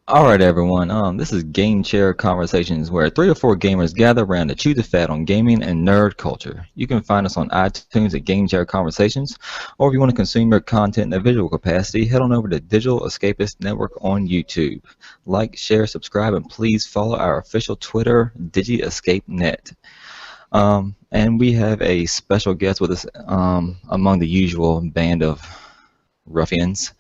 All right, everyone. This is Game Chair Conversations, where 3 or 4 gamers gather around to chew the fat on gaming and nerd culture. You can find us on iTunes at Game Chair Conversations, or if you want to consume your content in a visual capacity, head on over to Digital Escapist Network on YouTube. Like, share, subscribe, and please follow our official Twitter, DigiEscapeNet. And we have a special guest with us among the usual band of ruffians.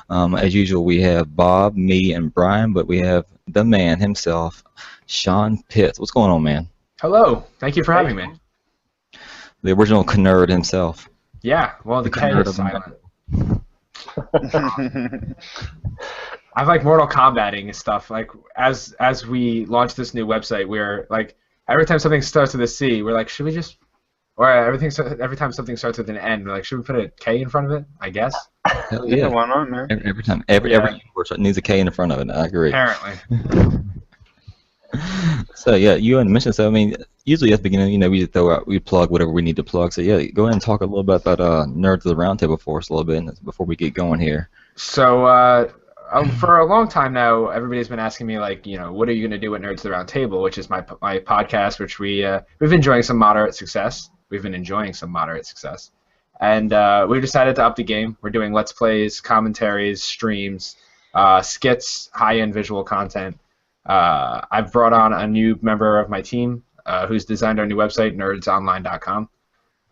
As usual, we have Bob, me, and Brian, but we have the man himself, Sean Pitts. What's going on, man? Hello. Thank you for having me. The original Knerd himself. Yeah, well, the K is silent. I like Mortal Kombating and stuff. Like, as we launch this new website, we're like, every time something starts with a C, we're like, should we just... Or every time something starts with an N, we're like, should we put a K in front of it? I guess. Hell yeah. Why not, man? Every time, every word needs a K in front of it. I agree. Apparently. So yeah, you mentioned. So I mean, usually at the beginning, we we plug whatever we need to plug. So yeah, go ahead and talk a little bit about Nerds of the Roundtable for us a little bit before we get going here. So for a long time now, everybody's been asking me like, what are you going to do at Nerds of the Roundtable, which is my podcast, which we've been enjoying some moderate success. And we've decided to up the game. We're doing Let's Plays, commentaries, streams, skits, high-end visual content. I've brought on a new member of my team who's designed our new website, nerdsonline.com,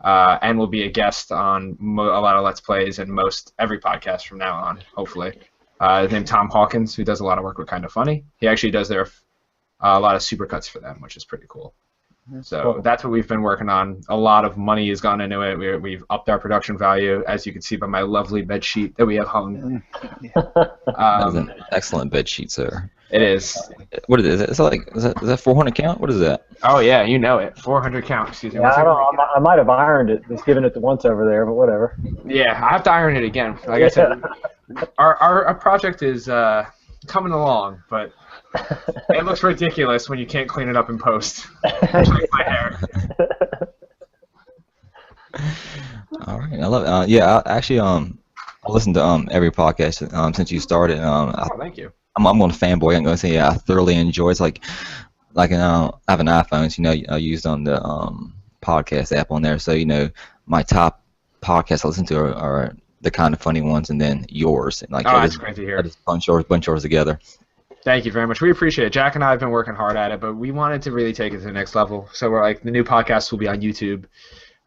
and will be a guest on a lot of Let's Plays and every podcast from now on, hopefully. His name's Tom Hawkins, who does a lot of work with Kinda Funny. He actually does a lot of supercuts for them, which is pretty cool. So that's what we've been working on. A lot of money has gone into it. We've upped our production value, as you can see by my lovely bed sheet that we have hung. That is an excellent bed sheet, sir. It is. What is it? Is that 400 count? What is that? Oh yeah, you know it. 400 count. Excuse me. Yeah, I might have ironed it. Just giving it to once over there, but whatever. Yeah, I have to iron it again. Like I said, our project is coming along, but it looks ridiculous when you can't clean it up in post. Like my hair. All right, I love it. Yeah, I listened to every podcast since you started. Thank you. I'm going to fanboy. I'm going to say I thoroughly enjoy. It's like I have an iPhone, so I used on the podcast app on there. So my top podcasts I listen to are the kind of funny ones, and then yours. And that's great to hear. I just bunch yours together. Thank you very much. We appreciate it. Jack and I have been working hard at it, but we wanted to really take it to the next level. So we're like, the new podcast will be on YouTube.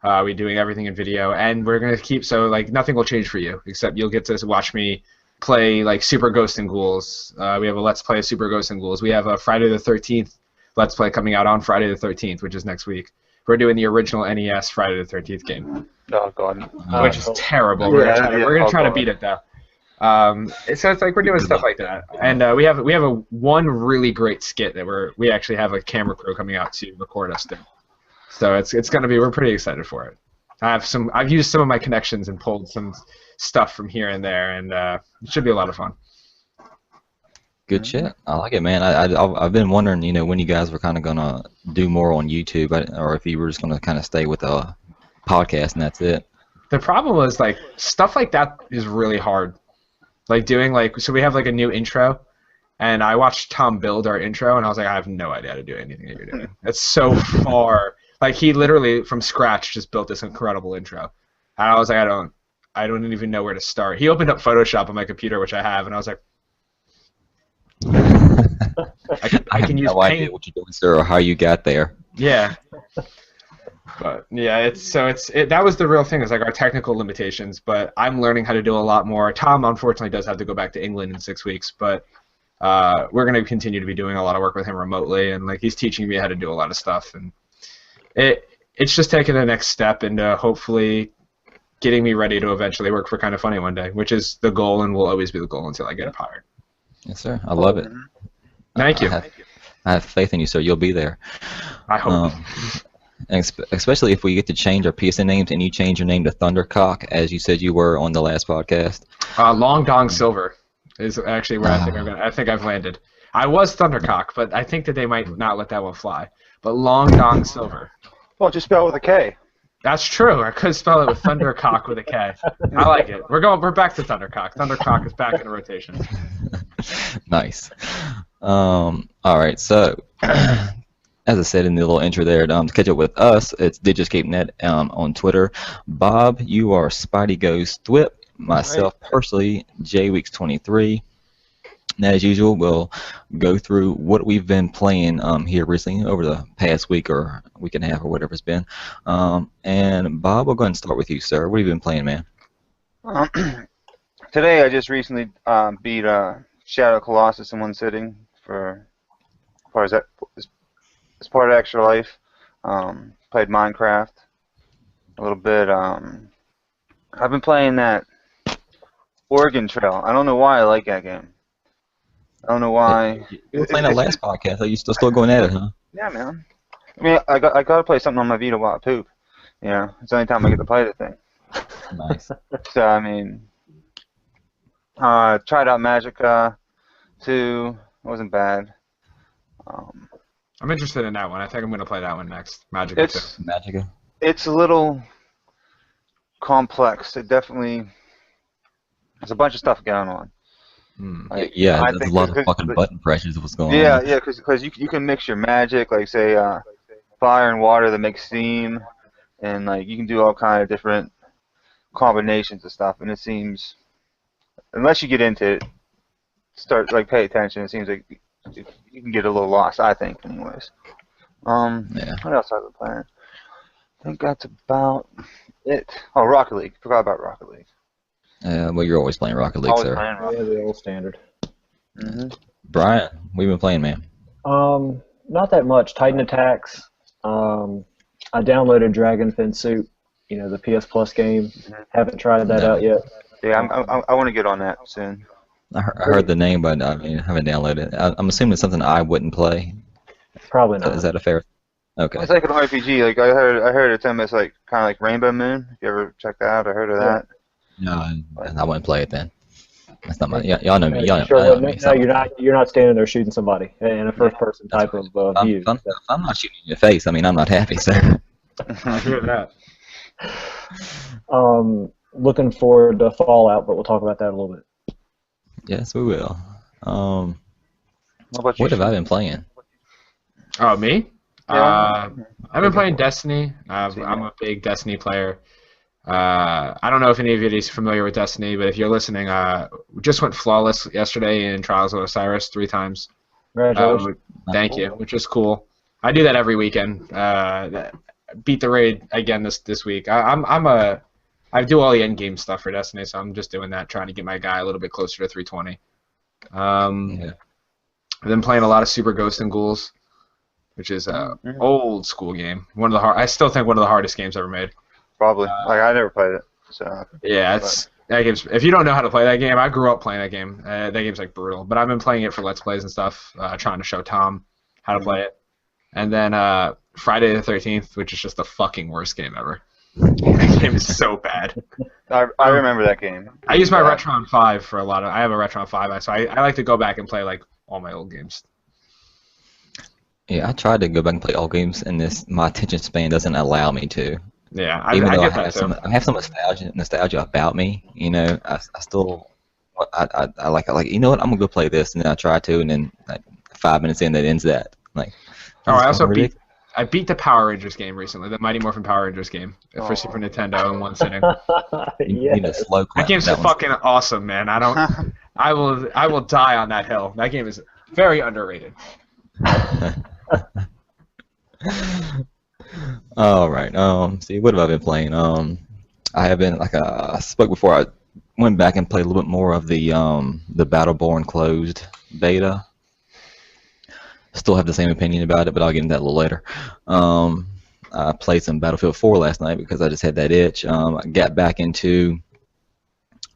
We're doing everything in video, and we're going to keep, so like nothing will change for you, except you'll get to watch me play like Super Ghosts and Ghouls. We have a Let's Play of Super Ghosts and Ghouls. We have a Friday the 13th Let's Play coming out on Friday the 13th, which is next week. We're doing the original NES Friday the 13th game. Oh, God. Which is terrible. We're going to try to beat it, though. So it's like we're doing stuff like that. And we have one really great skit that we actually have a camera crew coming out to record us doing. So it's going to be, we're pretty excited for it. I've used some of my connections and pulled some stuff from here and there, and it should be a lot of fun. Good shit. I like it, man. I've been wondering, when you guys were kind of gonna do more on YouTube, or if you were just gonna kind of stay with a podcast and that's it. The problem is like stuff like that is really hard. Like doing so we have like a new intro, and I watched Tom build our intro, and I was like, I have no idea how to do anything that you're doing. It's so far. Like he literally from scratch just built this incredible intro, and I was like, I don't even know where to start. He opened up Photoshop on my computer, which I have, and I was like, I can use no Paint. idea what you're doing, sir, or how you got there. Yeah. But yeah, that was the real thing, is like our technical limitations. But I'm learning how to do a lot more. Tom unfortunately does have to go back to England in 6 weeks, but we're going to continue to be doing a lot of work with him remotely, and like he's teaching me how to do a lot of stuff, and it's just taking the next step into hopefully getting me ready to eventually work for Kinda Funny one day, which is the goal and will always be the goal until I get hired. Yes, sir. I love it. Thank you. I have faith in you, sir. You'll be there. I hope. And especially if we get to change our PSN names and you change your name to Thundercock, as you said you were on the last podcast. Long Dong Silver is actually where I think I've landed. I was Thundercock, but I think that they might not let that one fly. But Long Dong Silver. Well, just spell it with a K. That's true. I could spell it with Thundercock with a K. I like it. We're back to Thundercock. Thundercock is back in rotation. Nice. All right, so as I said in the little intro there, to catch up with us, it's DigiScapeNet on Twitter. Bob, you are Spidey Goes Thwip. Myself personally, JWeeks23. And as usual, we'll go through what we've been playing here recently over the past week or week and a half or whatever it's been. And Bob, we'll go ahead and start with you, sir. What have you been playing, man? Today I just recently beat Shadow Colossus in one sitting for as far as that as part of Extra Life. Played Minecraft a little bit. I've been playing that Oregon Trail. I don't know why I like that game. I don't know why. You were playing that last podcast. Are you still going at it, huh? Yeah, man. I mean, I got to play something on my Vita while I poop. You know, it's the only time I get to play the thing. Nice. So I mean, tried out Magica 2. It wasn't bad. I'm interested in that one. I think I'm going to play that one next. Magica. It's a little complex. It definitely there's a bunch of stuff going on. Like, yeah, there's a lot of fucking button presses of what's going on. Yeah, because you can mix your magic, like say fire and water that makes steam, and like you can do all kind of different combinations of stuff. And it seems, unless you get into it, start like pay attention. It seems like you can get a little lost. I think, anyways. Yeah. What else have I been playing? I think that's about it. Oh, Rocket League. Forgot about Rocket League. Well, you're always playing Rocket League, Always sir. playing Rocket Yeah, the old standard. Brian, what have you been playing, man? Not that much. Titan Attacks. I downloaded Dragon Fin Soup, the PS Plus game. Haven't tried that out yet. Yeah, I want to get on that soon. I heard the name, but I haven't downloaded it. I'm assuming it's something I wouldn't play. Probably not. Is that a fair? Okay. It's like an RPG. Like I heard it's almost like kind of like Rainbow Moon. If you ever checked that out, I heard of that. No, I wouldn't play it then. That's not my. Y'all know me. Y'all Sure, know me. no, you're not standing there shooting somebody in a first-person type of view. I'm not shooting you in the face. I mean, I'm not happy, sir. I hear that. Looking forward to Fallout, but we'll talk about that a little bit. Yes, we will. What about you? What have I been playing? Oh, me? Yeah. I've been playing Destiny. I'm a big Destiny player. I don't know if any of you are familiar with Destiny, but if you're listening, we just went flawless yesterday in Trials of Osiris 3 times. Congratulations. Thank you, which is cool. I do that every weekend. Beat the raid again this week. I do all the end game stuff for Destiny, so I'm just doing that, trying to get my guy a little bit closer to 320. I've been playing a lot of Super Ghost and Ghouls, which is an old school game. I still think one of the hardest games ever made. Probably. Like I never played it. So. Yeah, that game's. If you don't know how to play that game, I grew up playing that game. That game's like brutal. But I've been playing it for Let's Plays and stuff, trying to show Tom how to play it. And then Friday the 13th, which is just the fucking worst game ever. That game is so bad. I remember that game. I use my Retron 5 for a lot of. I have a Retron 5, so I like to go back and play like all my old games. Yeah, I tried to go back and play old games, and my attention span doesn't allow me to. Yeah, Even though I have some nostalgia about me, I still, I like, you know what, I'm gonna go play this, and then I try to, and then like 5 minutes in, that ends that. Like, I also beat the Power Rangers game recently, the Mighty Morphin Power Rangers game for Super Nintendo in one sitting. You need a slow clap. That game's fucking awesome, man. I will die on that hill. That game is very underrated. All right. See, what have I been playing? I have been, like I spoke before. I went back and played a little bit more of the Battleborn closed beta. Still have the same opinion about it, but I'll get into that a little later. I played some Battlefield 4 last night because I just had that itch. I got back into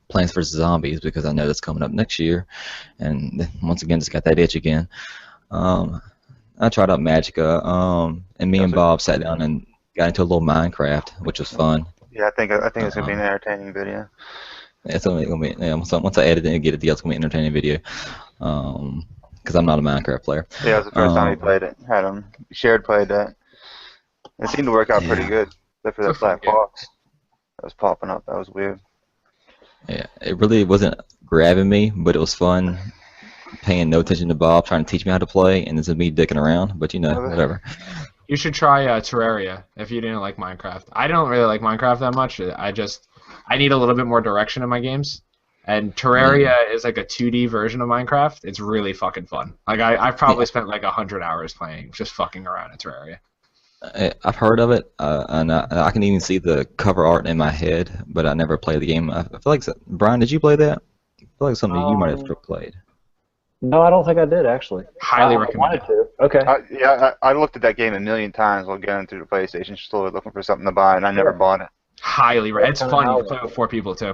Plants vs. Zombies because I know that's coming up next year, and once again, just got that itch again. I tried out Magica, and me and Bob sat down and got into a little Minecraft, which was fun. Yeah, I think it's gonna be an entertaining video. It's only gonna be once I edit it and get it together, it's gonna be an entertaining video. Because I'm not a Minecraft player. Yeah, it was the first time he played it. Played that. It seemed to work out pretty good, except for that black box that was popping up. That was weird. Yeah, it really wasn't grabbing me, but it was fun paying no attention to Bob trying to teach me how to play, and this is me dicking around. But whatever. You should try Terraria if you didn't like Minecraft. I don't really like Minecraft that much. I need a little bit more direction in my games. And Terraria is like a 2D version of Minecraft. It's really fucking fun. Like I've probably spent like 100 hours playing, just fucking around in Terraria. I've heard of it, and I can even see the cover art in my head, but I never played the game. I feel like, Brian, did you play that? I feel like something you might have played. No, I don't think I did, actually. Highly recommend it. Okay. I looked at that game a million times while getting through the PlayStation store looking for something to buy, and I never bought it. Highly recommend. It's fun. You can play with 4 people, too.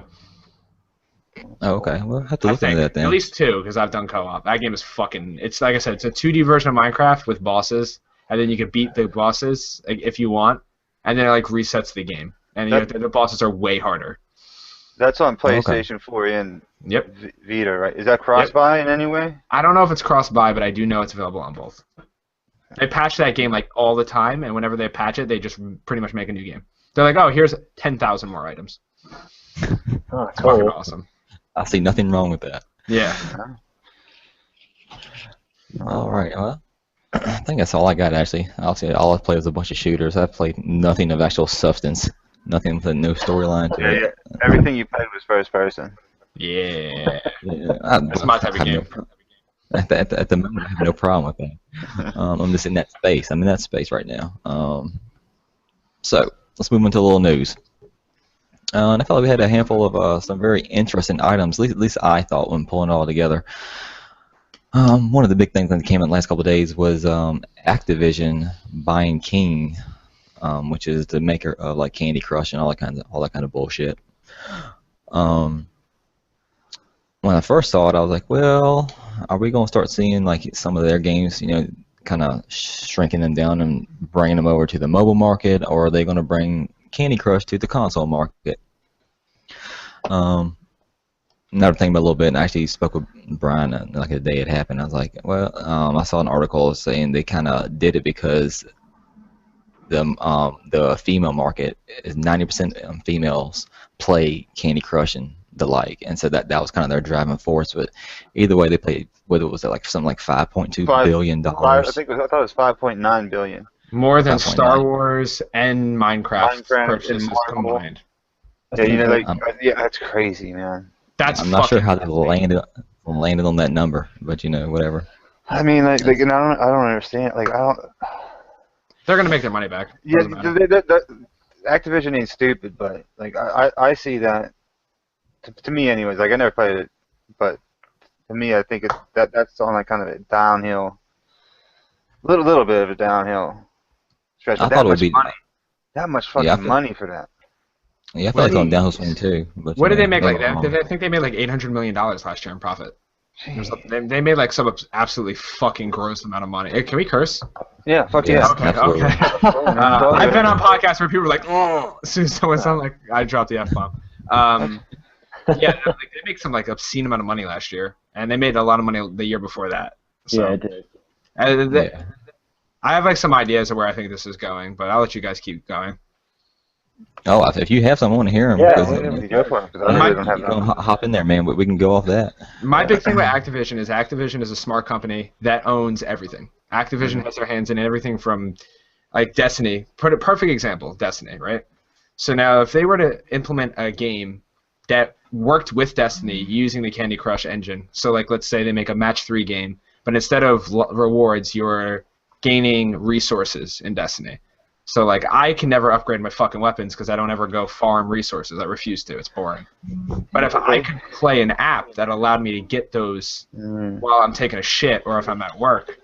Oh, okay. Well, I have to look into that then. At least 2, because I've done co-op. That game is fucking... It's like I said, it's a 2D version of Minecraft with bosses, and then you can beat the bosses if you want, and then it like resets the game. And the bosses are way harder. That's on PlayStation 4 and Vita, right? Is that cross-buy in any way? I don't know if it's cross-buy, but I do know it's available on both. They patch that game like all the time, and whenever they patch it, they just pretty much make a new game. They're like, oh, here's 10,000 more items. Oh, it's fucking awesome. I see nothing wrong with that. Yeah. All right. Well, I think that's all I got, actually. Obviously, all I played was a bunch of shooters. I've played nothing of actual substance. Nothing with no storyline to it. Everything you played was first person. Yeah. That's That's my type of game. At the moment, I have no problem with that. I'm just in that space. I'm in that space right now. So, let's move into a little news. And I felt like we had a handful of some very interesting items, at least I thought, when pulling it all together. One of the big things that came in the last couple of days was Activision buying King, which is the maker of like Candy Crush and all that kind of bullshit. When I first saw it, I was like, well, are we gonna start seeing like some of their games, kind of shrinking them down and bringing them over to the mobile market, or are they gonna bring Candy Crush to the console market? Another thing about a little bit, and I actually spoke with Brian like the day it happened. I was like, well, I saw an article saying they kind of did it because the female market is 90% females play Candy Crush and the like, and so that was kind of their driving force. But either way, they played. Whether it was like something like $5.2 billion. I thought it was $5.9 billion. More than Star Wars and Minecraft purchases combined. Yeah, that's crazy, man. I'm not sure how they landed on that number, but whatever. I mean, and I don't understand. They're gonna make their money back. Yeah, Activision ain't stupid, but I see that. To me, anyways, I never played it, but to me, I think that's on like kind of a downhill, little bit of a downhill stretch. I thought it would be that much fucking money for that. Yeah, I feel like it's on downhill swing too. But, what did they make? I think they made like $800 million last year in profit. They made like some absolutely fucking gross amount of money. Hey, can we curse? Yeah, fuck yeah. Okay. I've been on podcasts where people are like, oh, as soon as someone sounds like I dropped the F-bomb. Yeah, they make some like obscene amount of money last year, and they made a lot of money the year before that. So, yeah, it did. I have like some ideas of where I think this is going, but I'll let you guys keep going. Oh, if you have some, I want to hear them. Go for it. I really don't have hop in there, man. We can go off that. My big thing about Activision is a smart company that owns everything. Activision has their hands in everything from, like Destiny. Put a perfect example, Destiny, right? So now, if they were to implement a game that worked with Destiny using the Candy Crush engine, so like let's say they make a match 3 game, but instead of rewards, you're gaining resources in Destiny. So, like, I can never upgrade my fucking weapons because I don't ever go farm resources. I refuse to. It's boring. But if I could play an app that allowed me to get those while I'm taking a shit or if I'm at work,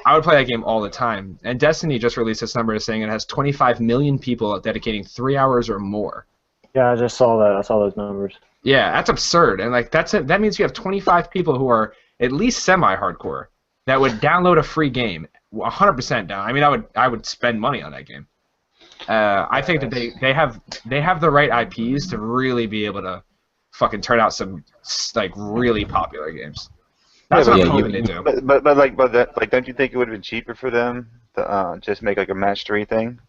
I would play that game all the time. And Destiny just released this number saying it has 25 million people dedicating 3 hours or more. Yeah, I just saw that. I saw those numbers. Yeah, that's absurd. And, like, that's it. That means you have 25 people who are at least semi-hardcore that would download a free game. 100% down. I mean, I would spend money on that game. I think that they have the right IPs to really be able to fucking turn out some like really popular games. That's what I'm hoping they do. But don't you think it would have been cheaper for them to just make like a match 3 thing?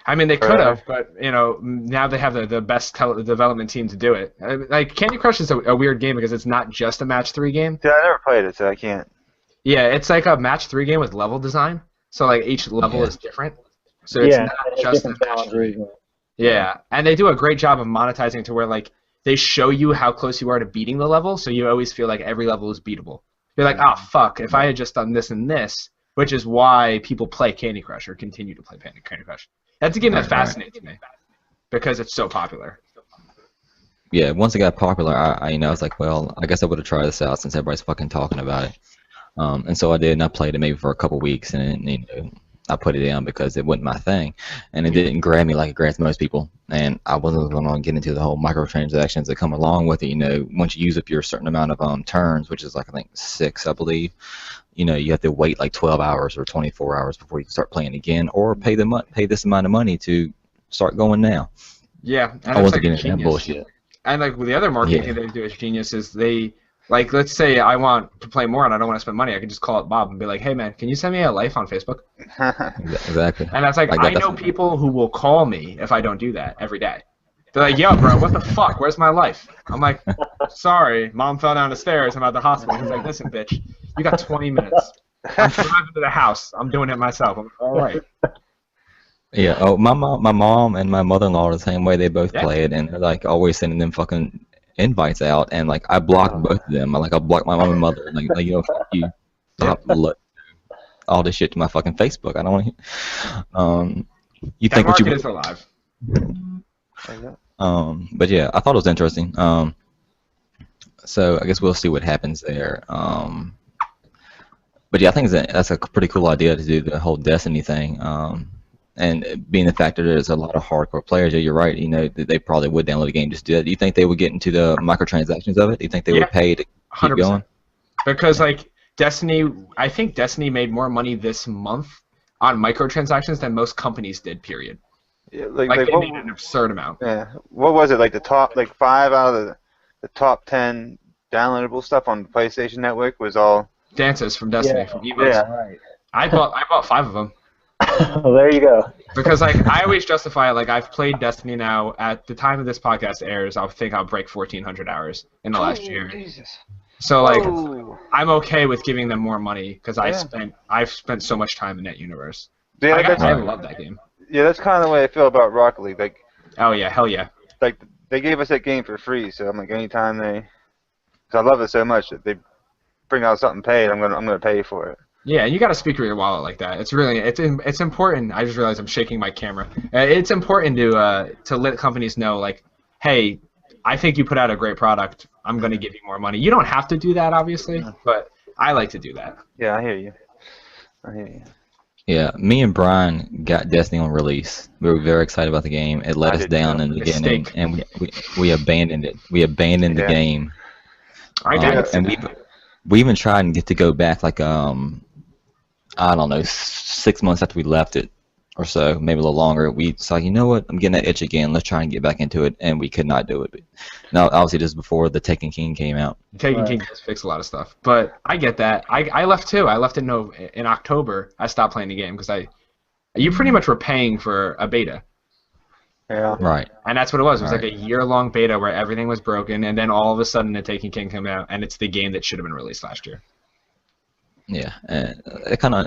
I mean, they could have, but you know, now they have the best development team to do it. Like Candy Crush is a weird game because it's not just a match 3 game. Yeah, I never played it, so I can't. Yeah, it's like a match 3 game with level design. So like each level is different. So it's not just a match 3. Yeah, and they do a great job of monetizing to where like they show you how close you are to beating the level, so you always feel like every level is beatable. You're like, oh fuck, if I had just done this and this, which is why people play Candy Crush or continue to play Candy Crush. That's a game that fascinates me because it's so popular. Yeah, once it got popular, I was like, well, I guess I would have tried this out since everybody's fucking talking about it. And so I did, and I played it maybe for a couple weeks, and I put it down because it wasn't my thing, and it didn't grab me like it grabs most people. And I wasn't going to get into the whole microtransactions that come along with it. Once you use up your certain amount of turns, which is like I think 6, I believe. You have to wait like 12 hours or 24 hours before you can start playing again, or pay this amount of money to start going now. Yeah, and I wasn't getting into that bullshit. And like with the other marketing they do as genius is they like let's say I want to play more and I don't want to spend money, I can just call up Bob and be like, hey man, can you send me a life on Facebook? Exactly. And that's like I know people who will call me if I don't do that every day. They're like, yo, bro, what the fuck? Where's my life? I'm like, sorry, mom fell down the stairs. I'm at the hospital. He's like, listen, bitch, you got 20 minutes. I'm driving to the house. I'm doing it myself. I'm like, all right. Yeah. Oh, my mom and my mother-in-law are the same way. They both play it, and they're like always sending them fucking invites out. And like I blocked both of them. I blocked my mom and mother. Like fuck you. Stop all this shit to my fucking Facebook. I don't want to. You that think what you is alive. But yeah, I thought it was interesting. So I guess we'll see what happens there. But yeah, I think that's a pretty cool idea to do the whole Destiny thing. And being the fact that there's a lot of hardcore players, yeah, you're right. They probably would download the game just to do that. Do you think they would get into the microtransactions of it? Do you think they would pay to keep 100%. going? Because like Destiny, I think Destiny made more money this month on microtransactions than most companies did. Period. Yeah, they made an absurd amount. Yeah. What was it, like the top, like 5 out of the top 10 downloadable stuff on the PlayStation Network was all dances from Destiny, from emotes. Yeah, right. I bought 5 of them. Well, there you go. Because like I always justify it, like I've played Destiny now. At the time of this podcast airs, I'll break 1,400 hours in the last year. Jesus. So like I'm okay with giving them more money because I've spent so much time in that universe. Yeah, I love that game. Yeah, that's kind of the way I feel about Rocket League. Like, oh yeah, hell yeah. Like they gave us that game for free, so I'm like, anytime because I love it so much that they bring out something paid, I'm gonna pay for it. Yeah, you got to speak with your wallet like that. It's really it's important. I just realized I'm shaking my camera. It's important to let companies know, like, hey, I think you put out a great product. I'm going to give you more money. You don't have to do that, obviously, but I like to do that. Yeah, I hear you. Yeah, me and Brian got Destiny on release. We were very excited about the game. It let us down in the beginning, and we abandoned it. We abandoned the game. I did. And we even tried and get to go back like I don't know, 6 months after we left it or so, maybe a little longer. We saw, you know what, I'm getting that itch again. Let's try and get back into it, and we could not do it. But now, obviously, just before the Taken King came out. Taken King has fixed a lot of stuff, but I get that. I left too. I left in October. I stopped playing the game because you pretty much were paying for a beta. Yeah. Right. And that's what it was. It was like a year-long beta where everything was broken, and then all of a sudden the Taken King came out, and it's the game that should have been released last year. Yeah, it kind of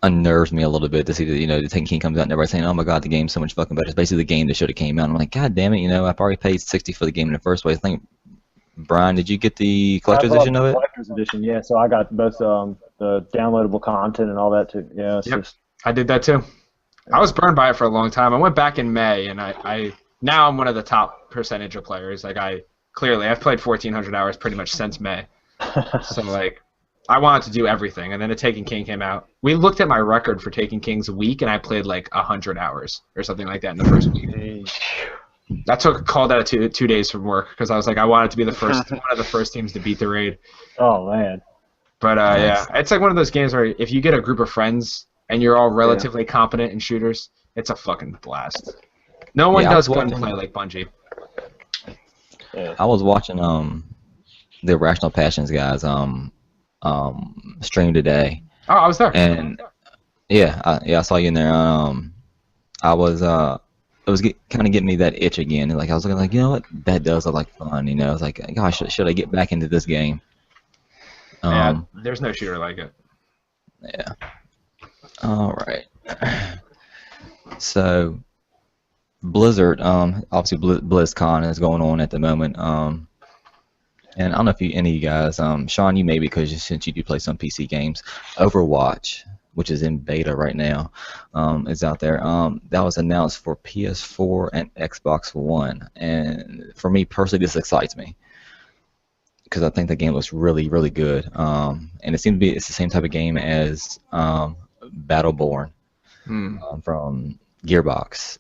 unnerves me a little bit to see that the Taken King comes out and everybody's saying, oh my god, the game's so much fucking better. It's basically the game that should have came out. I'm like, god damn it, I've already paid $60 for the game in the first place. I think, Brian, did you get the collector's edition of it? Collector's edition, yeah. So I got both the downloadable content and all that too. Yeah, I did that too. I was burned by it for a long time. I went back in May, and now I'm one of the top percentage of players. Like I've played 1,400 hours pretty much since May. So like. I wanted to do everything, and then the Taken King came out. We looked at my record for Taken King's week, and I played like 100 hours or something like that in the first week. I called out 2 days from work because I was like, I wanted to be one of the first teams to beat the raid. Oh man! But yeah, it's like one of those games where if you get a group of friends and you're all relatively competent in shooters, it's a fucking blast. No one does gunplay like Bungie. Yeah. I was watching the Irrational Passions guys stream today. Oh, I was there. And I saw you in there. I was it was kind of getting me that itch again. And, like I was looking like, you know what, that does look like fun. You know, I was like, gosh, should I get back into this game? Yeah, there's no shooter like it. Yeah. All right. So Blizzard, obviously BlizzCon is going on at the moment. And I don't know if any of you guys, Sean, you may because since you do play some PC games, Overwatch, which is in beta right now, is out there. That was announced for PS4 and Xbox One, and for me personally, this excites me because I think the game looks really, really good. And it seems to be it's the same type of game as Battleborn from Gearbox,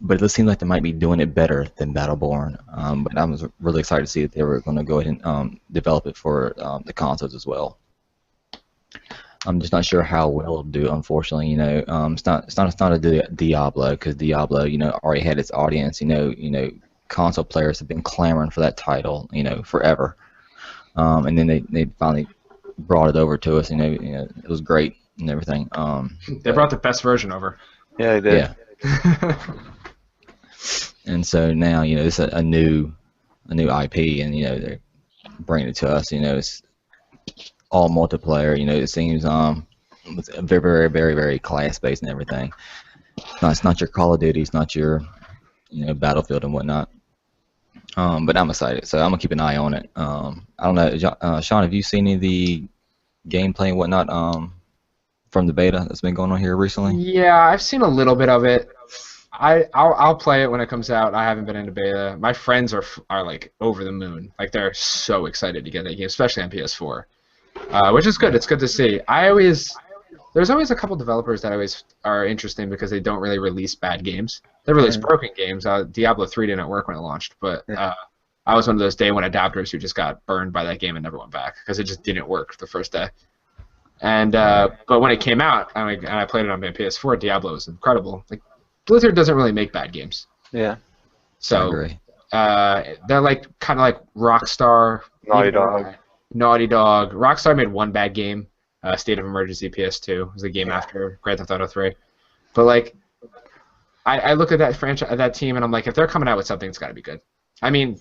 but it seems like they might be doing it better than Battleborn. But I was really excited to see that they were going to go ahead and develop it for the consoles as well. I'm just not sure how well it'll do. Unfortunately, you know, it's not a Diablo because Diablo, you know, already had its audience. You know, console players have been clamoring for that title, you know, forever. And then they finally brought it over to us. You know, it was great and everything. They brought the best version over. Yeah, they did. Yeah. And so now, you know, it's a new IP, and you know they're bringing it to us. You know, it's all multiplayer. You know, it seems it's very, very, very, very class based and everything. It's not your Call of Duty, it's not your, you know, Battlefield and whatnot. But I'm excited, so I'm gonna keep an eye on it. I don't know, Sean, have you seen any of the gameplay and whatnot from the beta that's been going on here recently? Yeah, I've seen a little bit of it. I'll play it when it comes out. I haven't been into beta. My friends are like over the moon. Like they're so excited to get that game, especially on PS4, which is good. It's good to see. There's always a couple developers that always are interesting because they don't really release bad games. They release broken games. Diablo 3 didn't work when it launched, but I was one of those day one adapters who just got burned by that game and never went back because it just didn't work the first day. And but when it came out, and I played it on my PS4, Diablo was incredible. Like Blizzard doesn't really make bad games. Yeah. So I agree. they're like kind of like Rockstar, Naughty Dog. Naughty Dog. Rockstar made one bad game, State of Emergency PS2. It was the game after Grand Theft Auto 3. But like, I look at that franchise, that team, and I'm like, if they're coming out with something, it's got to be good. I mean,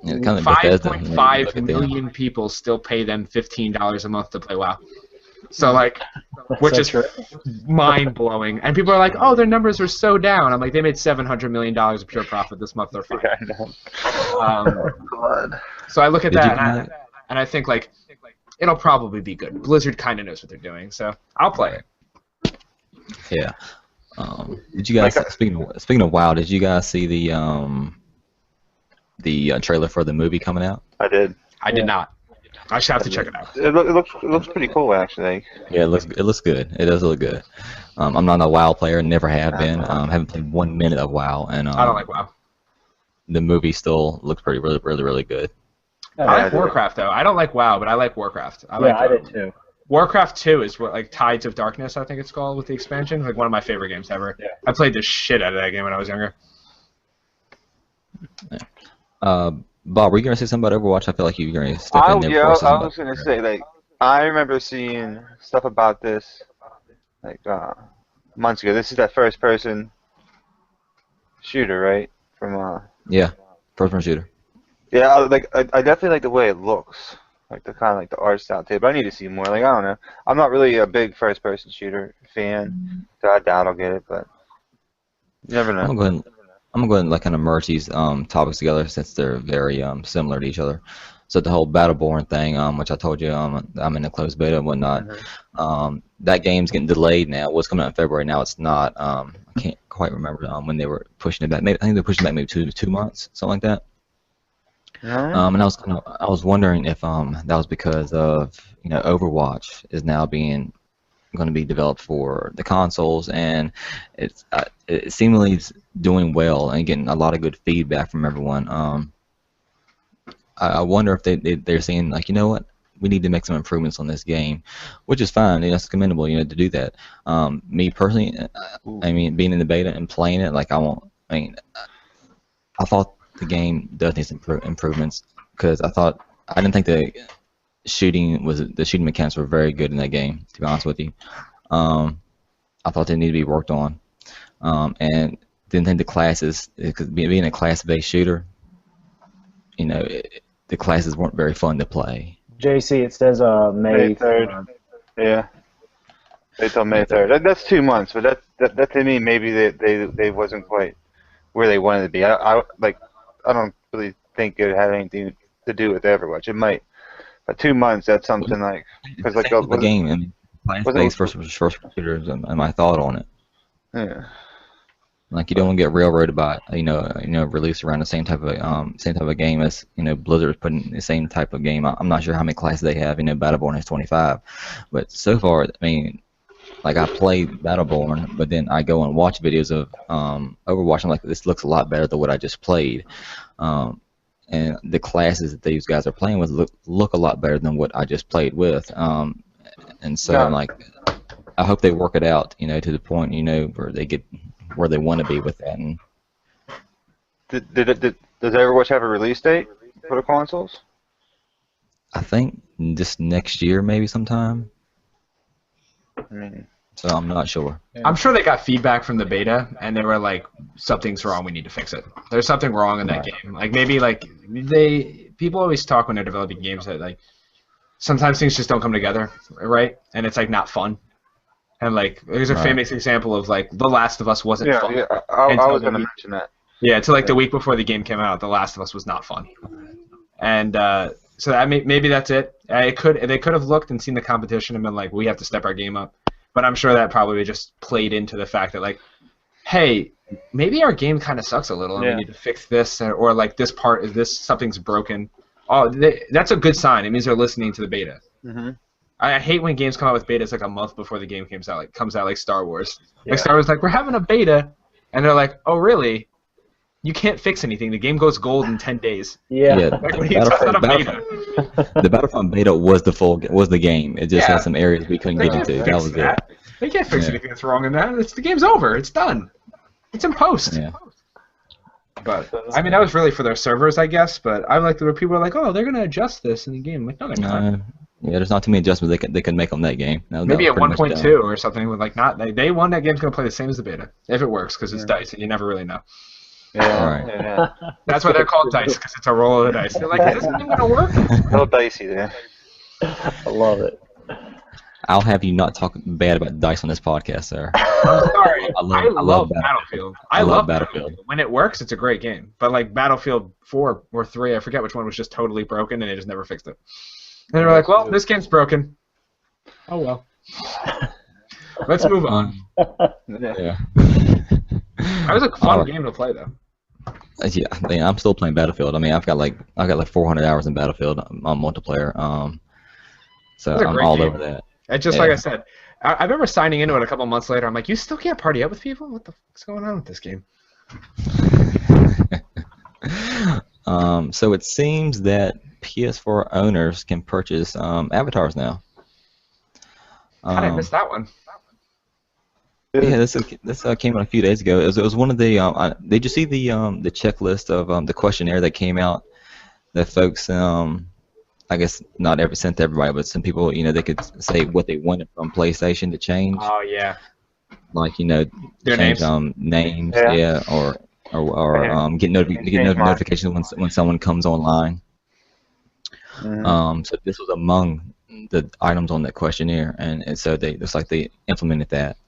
Yeah, kind of Bethesda, 5.5 million people still pay them $15 a month to play WoW. So like, which is mind-blowing. And people are like, oh, their numbers are so down. I'm like, they made $700 million of pure profit this month. They're fine. Yeah, I know. God. So I look at that, and I think, like, it'll probably be good. Blizzard kind of knows what they're doing, so I'll play it. Yeah. Did you guys, speaking of WoW, did you guys see the trailer for the movie coming out? I did. I did not. I should have to check it out. It looks pretty cool, actually. Yeah, it looks good. It does look good. I'm not a WoW player, never have been. Haven't played 1 minute of WoW, and I don't like WoW. The movie still looks really good. I like Warcraft though. I don't like WoW, but I like Warcraft. I did too. Warcraft 2 is what, like, Tides of Darkness, I think it's called, with the expansion. Like one of my favorite games ever. Yeah. I played the shit out of that game when I was younger. Bob, were you gonna say something about Overwatch? I feel like you were gonna step in there. Yeah, I was gonna say, like, I remember seeing stuff about this, like, months ago. This is that first-person shooter, right? From yeah, first-person shooter. Yeah, I definitely like the way it looks, like the kind of like the art style too. But I need to see more. Like, I don't know. I'm not really a big first-person shooter fan, so I doubt I'll get it. But you never know. I'm gonna go ahead and like kind of merge these topics together since they're very similar to each other. So the whole Battleborn thing, which I told you I'm in the closed beta and whatnot. That game's getting delayed now. It was coming out in February. Now it's not. I can't quite remember when they were pushing it back. Maybe, I think they're pushing it back maybe two months, something like that. And I was wondering if that was because of, you know, Overwatch is now going to be developed for the consoles, and it seemingly is doing well and getting a lot of good feedback from everyone. I wonder if they're saying, like, you know what, we need to make some improvements on this game, which is fine. You know, it's commendable, you know, to do that. Me personally, I mean, being in the beta and playing it, like, I thought the game does need some improvements because I didn't think the shooting mechanics were very good in that game, to be honest with you. I thought they need to be worked on. And didn't think the classes, because being a class-based shooter, the classes weren't very fun to play. JC, it says May 3rd. Yeah. They told May 3rd. That's 2 months, but that to me maybe they wasn't quite where they wanted to be. I don't really think it had anything to do with Overwatch. It might, but 2 months, that's something like because like the game and class-based first shooters and my thought on it. Yeah. Like you don't want to get railroaded by released around the same type of game as Blizzard's putting the same type of game. I'm not sure how many classes they have. Battleborn has 25, but so far, I mean, like I play Battleborn, but then I go and watch videos of Overwatch. I'm like, this looks a lot better than what I just played, and the classes that these guys are playing with look a lot better than what I just played with. And so I'm like, I hope they work it out, to the point, where they get where they want to be with that. And does Overwatch have a release date for the consoles? I think this next year, maybe sometime. So I'm not sure. I'm sure they got feedback from the beta, and they were like, "Something's wrong. We need to fix it. There's something wrong in that game." Like maybe people always talk when they're developing games that like sometimes things just don't come together, right? And it's like not fun. And like there's a famous example of like The Last of Us wasn't fun. Yeah, I was gonna mention that. Yeah, until like the week before the game came out, The Last of Us was not fun. And so maybe that's it. They could have looked and seen the competition and been like, we have to step our game up. But I'm sure that probably just played into the fact that like, hey, maybe our game kind of sucks a little and we need to fix this, or like this part something's broken. Oh, that's a good sign. It means they're listening to the beta. Mm-hmm. I hate when games come out with betas like a month before the game comes out like Star Wars. Like Star Wars, like we're having a beta, and they're like, oh really? You can't fix anything. The game goes gold in 10 days. Yeah. Like when the Battlefront beta was the game. It just had some areas we couldn't get into. That was it. They can't fix anything that's wrong in that. The game's over. It's done. It's in post. Yeah. But I mean, that was really for their servers, I guess. But I like the where people are like, oh, they're gonna adjust this in the game. I'm like, no, they're not. Yeah, there's not too many adjustments they could make on that game. Maybe at 1.2 or something with like day one that game's gonna play the same as the beta if it works because it's dice and you never really know. Yeah, right. Yeah. That's why they're called dice, because it's a roll of the dice. They're like, is this thing gonna work? A little dicey there. I love it. I'll have you not talk bad about dice on this podcast, sir. I'm sorry. I love Battlefield. Battlefield. I love Battlefield. When it works, it's a great game. But like Battlefield 4 or 3, I forget which one was just totally broken, and they just never fixed it. And they were like, well, this game's broken. Oh well. Let's move on. Yeah. That was a fun game to play, though. Yeah, I'm still playing Battlefield. I mean, I've got like 400 hours in Battlefield on multiplayer. So I'm all over that. It's just like I said. I remember signing into it a couple months later. I'm like, you still can't party up with people? What the fuck's going on with this game? So it seems that PS4 owners can purchase avatars now. How did I miss that one? Yeah, this came out a few days ago. It was one of the. Did you see the checklist of the questionnaire that came out? That folks, I guess not sent to everybody, but some people, they could say what they wanted from PlayStation to change. Oh yeah. Like their change names. Names, or get notifications when someone comes online. Mm-hmm. So this was among the items on that questionnaire, and so it's like they implemented that.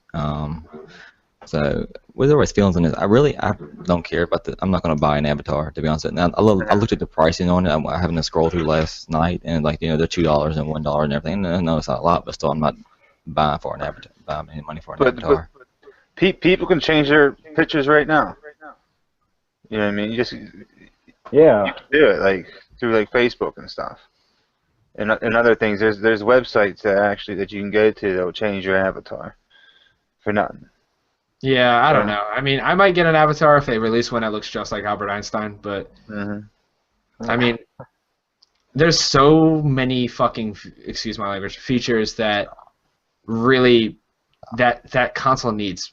So with everybody's feelings on this, I don't care about I'm not going to buy an avatar, to be honest. Now, I looked at the pricing on it. I'm having to scroll through last night, and like they're $2 and $1 and everything. And I know it's not a lot, but still, I'm not buying for an avatar. Buying any money for an avatar. But people can change their pictures right now. You know what I mean? You can do it like through like Facebook and stuff. And other things, there's websites that you can go to that will change your avatar for nothing. Yeah, I don't know. I mean, I might get an avatar if they release one that looks just like Albert Einstein, but I mean, there's so many fucking, excuse my language, features that really that console needs.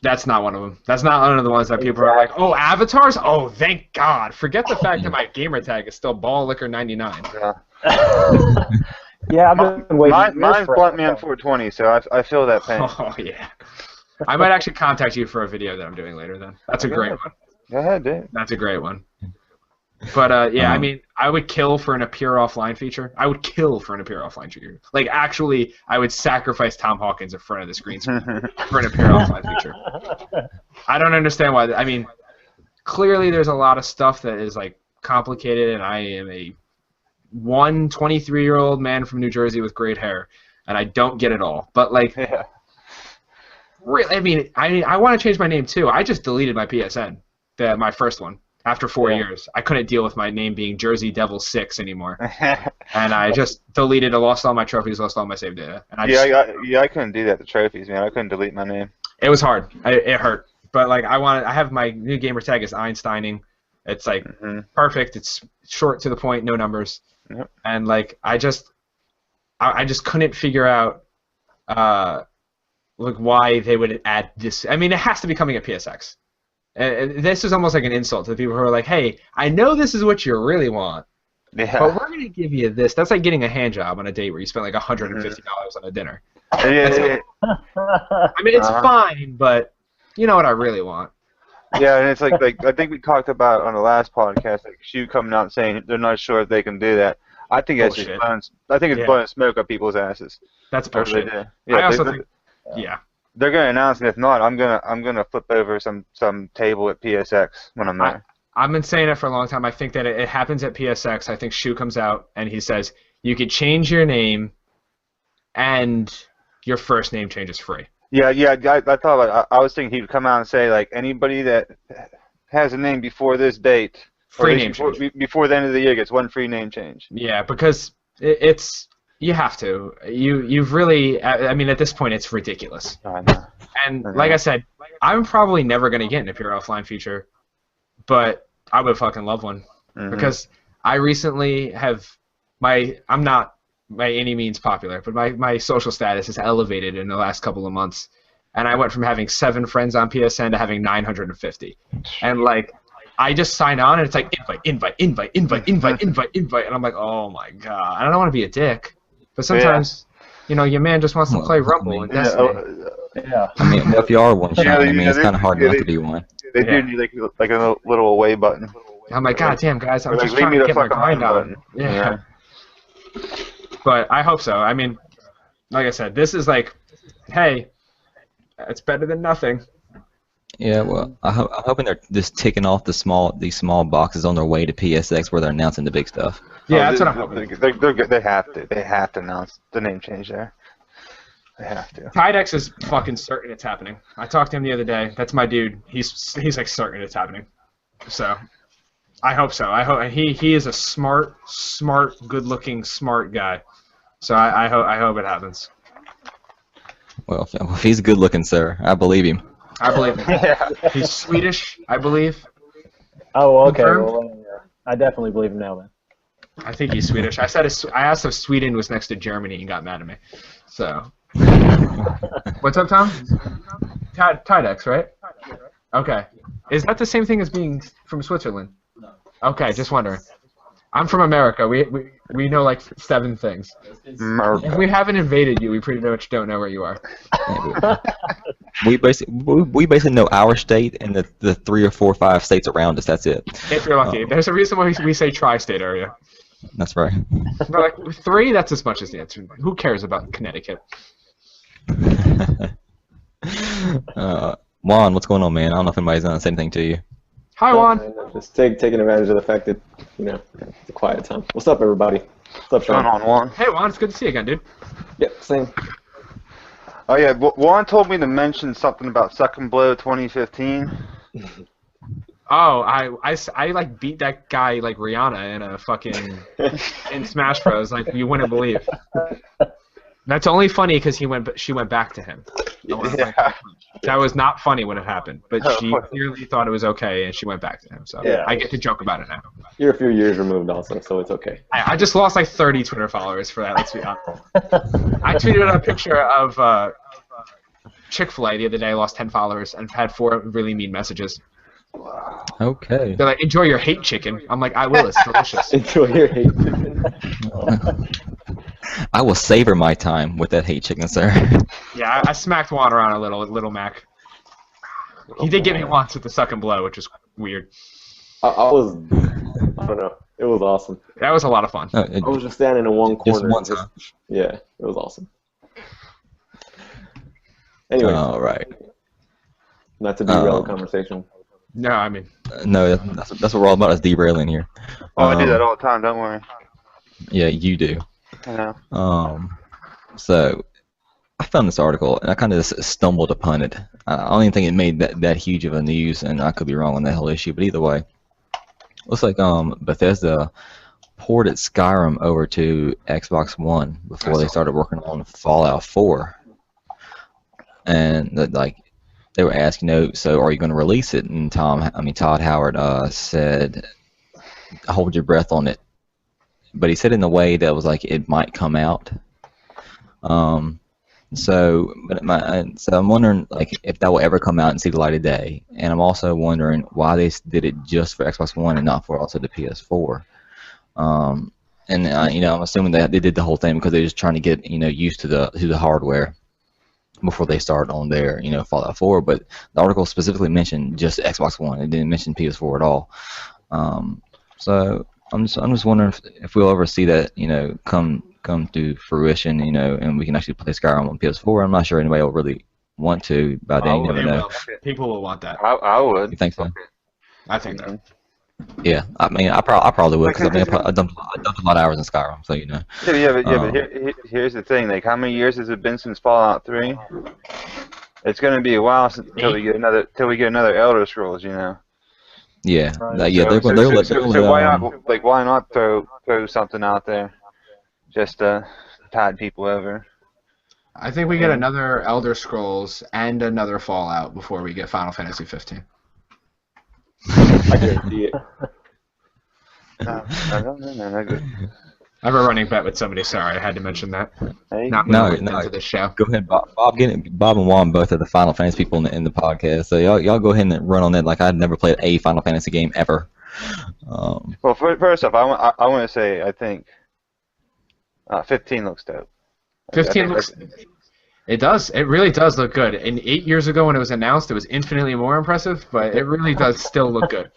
That's not one of them. That's not one of the ones that people are like, oh, avatars? Oh, thank God. Forget the fact that my gamer tag is still BallLicker99. Yeah. Yeah, I've been waiting. Mine's Blunt Man 420, so I feel that pain. Oh yeah. I might actually contact you for a video that I'm doing later. Then that's a great one. Go ahead, dude. That's a great one. But yeah, I mean, I would kill for an appear offline feature. I would kill for an appear offline feature. Like actually, I would sacrifice Tom Hawkins in front of the screen for an appear offline feature. I don't understand why. I mean, clearly there's a lot of stuff that is like complicated, and I am a 23-year-old man from New Jersey with great hair, and I don't get it all. But like, really, I mean, I want to change my name too. I just deleted my PSN, my first one. After 4 years, I couldn't deal with my name being Jersey Devil 6 anymore, and I just deleted. I lost all my trophies, lost all my save data. And I couldn't do that to trophies, man. I couldn't delete my name. It was hard. It hurt, but like I have my new gamer tag is Einsteining. It's like perfect. It's short to the point, no numbers, and like I just couldn't figure out like why they would add this. I mean, it has to be coming at PSX. This is almost like an insult to the people who are like, hey, I know this is what you really want, but we're going to give you this. That's like getting a hand job on a date where you spend like $150 on a dinner. I mean, it's fine, but you know what I really want. Yeah, and it's like I think we talked about on the last podcast, like Shu coming out and saying they're not sure if they can do that. I think it's just blowing smoke up people's asses. That's bullshit. Yeah, I also think, yeah. They're gonna announce, and if not, I'm gonna flip over some table at PSX when I'm there. I've been saying it for a long time. I think that it happens at PSX. I think Shu comes out and he says you could change your name, and your first name change is free. Yeah. I thought I was thinking he'd come out and say like anybody that has a name before this date, free name change. Before the end of the year gets one free name change. Yeah, because it's. You have to. You've really. I mean, at this point, it's ridiculous. I know. And like I said, I'm probably never gonna get an appear offline feature, but I would fucking love one because I recently have I'm not by any means popular, but my social status is elevated in the last couple of months, and I went from having 7 friends on PSN to having 950, and like. I just sign on and it's like invite, and I'm like, oh my god, I don't want to be a dick. But sometimes, you know, your man just wants to play Rumble and Destiny. I mean, if you are one shot, I mean, it's kind of hard not to be one. They do need like a little away button. I'm like, god damn, guys, I'm just trying to get my grind on. Yeah. But I hope so. I mean, like I said, this is like, hey, it's better than nothing. Yeah, well, I'm hoping they're just ticking off these small boxes on their way to PSX where they're announcing the big stuff. Yeah, that's what I'm hoping. They have to announce the name change there. They have to. Tidex is fucking certain it's happening. I talked to him the other day. That's my dude. He's like certain it's happening. So, I hope so. I hope he is a smart, good-looking, smart guy. So I hope it happens. Well, if he's good-looking, sir, I believe him. I believe him. He's Swedish, I believe. Oh, okay. Well, I definitely believe him now, then. I think he's Swedish. I asked if Sweden was next to Germany and got mad at me. So, what's up, Tom? Tidex, right? Okay. Is that the same thing as being from Switzerland? Okay, just wondering. I'm from America. We know like 7 things. If we haven't invaded you, we pretty much don't know where you are. We basically know our state and the 3 or 4 or 5 states around us. That's it. If you're lucky. There's a reason why we say tri-state area. That's right. But like 3, that's as much as the answer. Who cares about Connecticut? Juan, what's going on, man? I don't know if anybody's gonna say anything to you. Hi, Juan. Just taking advantage of the fact that, you know, it's a quiet time. What's up, everybody? What's up, Sean? What's going on, Juan? Hey, Juan. It's good to see you again, dude. Yep, same. Oh yeah, Juan told me to mention something about Second Blow 2015. Oh, I like beat that guy like Rihanna in a fucking in Smash Bros. Like you wouldn't believe. That's only funny because she went back to him. Yeah. That was not funny when it happened, but she clearly thought it was okay, and she went back to him. So yeah. I get to joke about it now. You're a few years removed also, so it's okay. I just lost like 30 Twitter followers for that, let's be honest. I tweeted out a picture of Chick-fil-A the other day. I lost 10 followers and had 4 really mean messages. Okay. They're like, enjoy your hate chicken. I'm like, I will, it's delicious. Enjoy your hate chicken. I will savor my time with that hate chicken, sir. Yeah, I smacked Juan around a little with Little Mac. He did get me once with the suck and blow, which was weird. I don't know. It was awesome. That was a lot of fun. I was just standing in one corner. Just one time. Yeah, it was awesome. Anyway. All right. Not to derail the conversation. No, I mean. No, that's what we're all about, is derailing here. Oh, I do that all the time, don't worry. Yeah, you do. I know. So I found this article and I kind of just stumbled upon it. I don't even think it made that huge of a news, and I could be wrong on that whole issue. But either way, looks like Bethesda ported Skyrim over to Xbox One before they started working on Fallout 4, and they were asked, so are you going to release it? And Todd Howard said, hold your breath on it. But he said it in a way that was like it might come out. So I'm wondering if that will ever come out and see the light of day. And I'm also wondering why they did it just for Xbox One and not for also the PS4. I'm assuming that they did the whole thing because they're just trying to get used to the hardware before they start on their Fallout 4. But the article specifically mentioned just Xbox One. It didn't mention PS4 at all. So I'm just wondering if we'll ever see that come to fruition, and we can actually play Skyrim on PS4. I'm not sure anybody will really want to by then. You never know. People will want that. I would. You think so? I think so. Yeah, I probably would, because I dumped a lot of hours in Skyrim, so But here's the thing. How many years has it been since Fallout 3? It's going to be a while until we get another Elder Scrolls, Yeah, So why not throw something out there just to tide people over? I think we get another Elder Scrolls and another Fallout before we get Final Fantasy 15. I guarantee it. No, good. I have a running bet with somebody. Sorry, I had to mention that. Hey. No. Into the show. Go ahead, Bob. Bob and Juan both are the Final Fantasy people in the podcast, so y'all go ahead and run on that. Like I'd never played a Final Fantasy game ever. Well, first off, I want to say I think 15 looks dope. 15 looks. It does. It really does look good. And 8 years ago when it was announced, it was infinitely more impressive, but it really does still look good.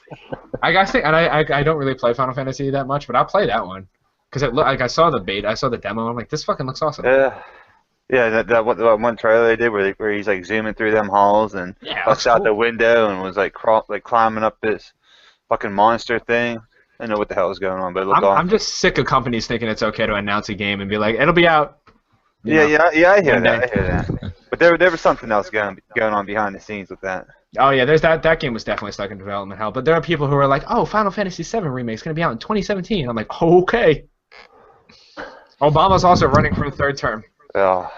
I don't really play Final Fantasy that much, but I'll play that one because I saw the beta, I saw the demo. I'm like, this fucking looks awesome. Yeah, that one trailer they did where he's like zooming through them halls and busts out the window and was like climbing up this fucking monster thing. I don't know what the hell is going on, but it looked awesome. I'm just sick of companies thinking it's okay to announce a game and be like, it'll be out. I hear that. But there was something else going on behind the scenes with that. Oh yeah, there's that game was definitely stuck in development hell. But there are people who are like, oh, Final Fantasy VII remake's gonna be out in 2017. I'm like, okay. Obama's also running for a third term. Oh.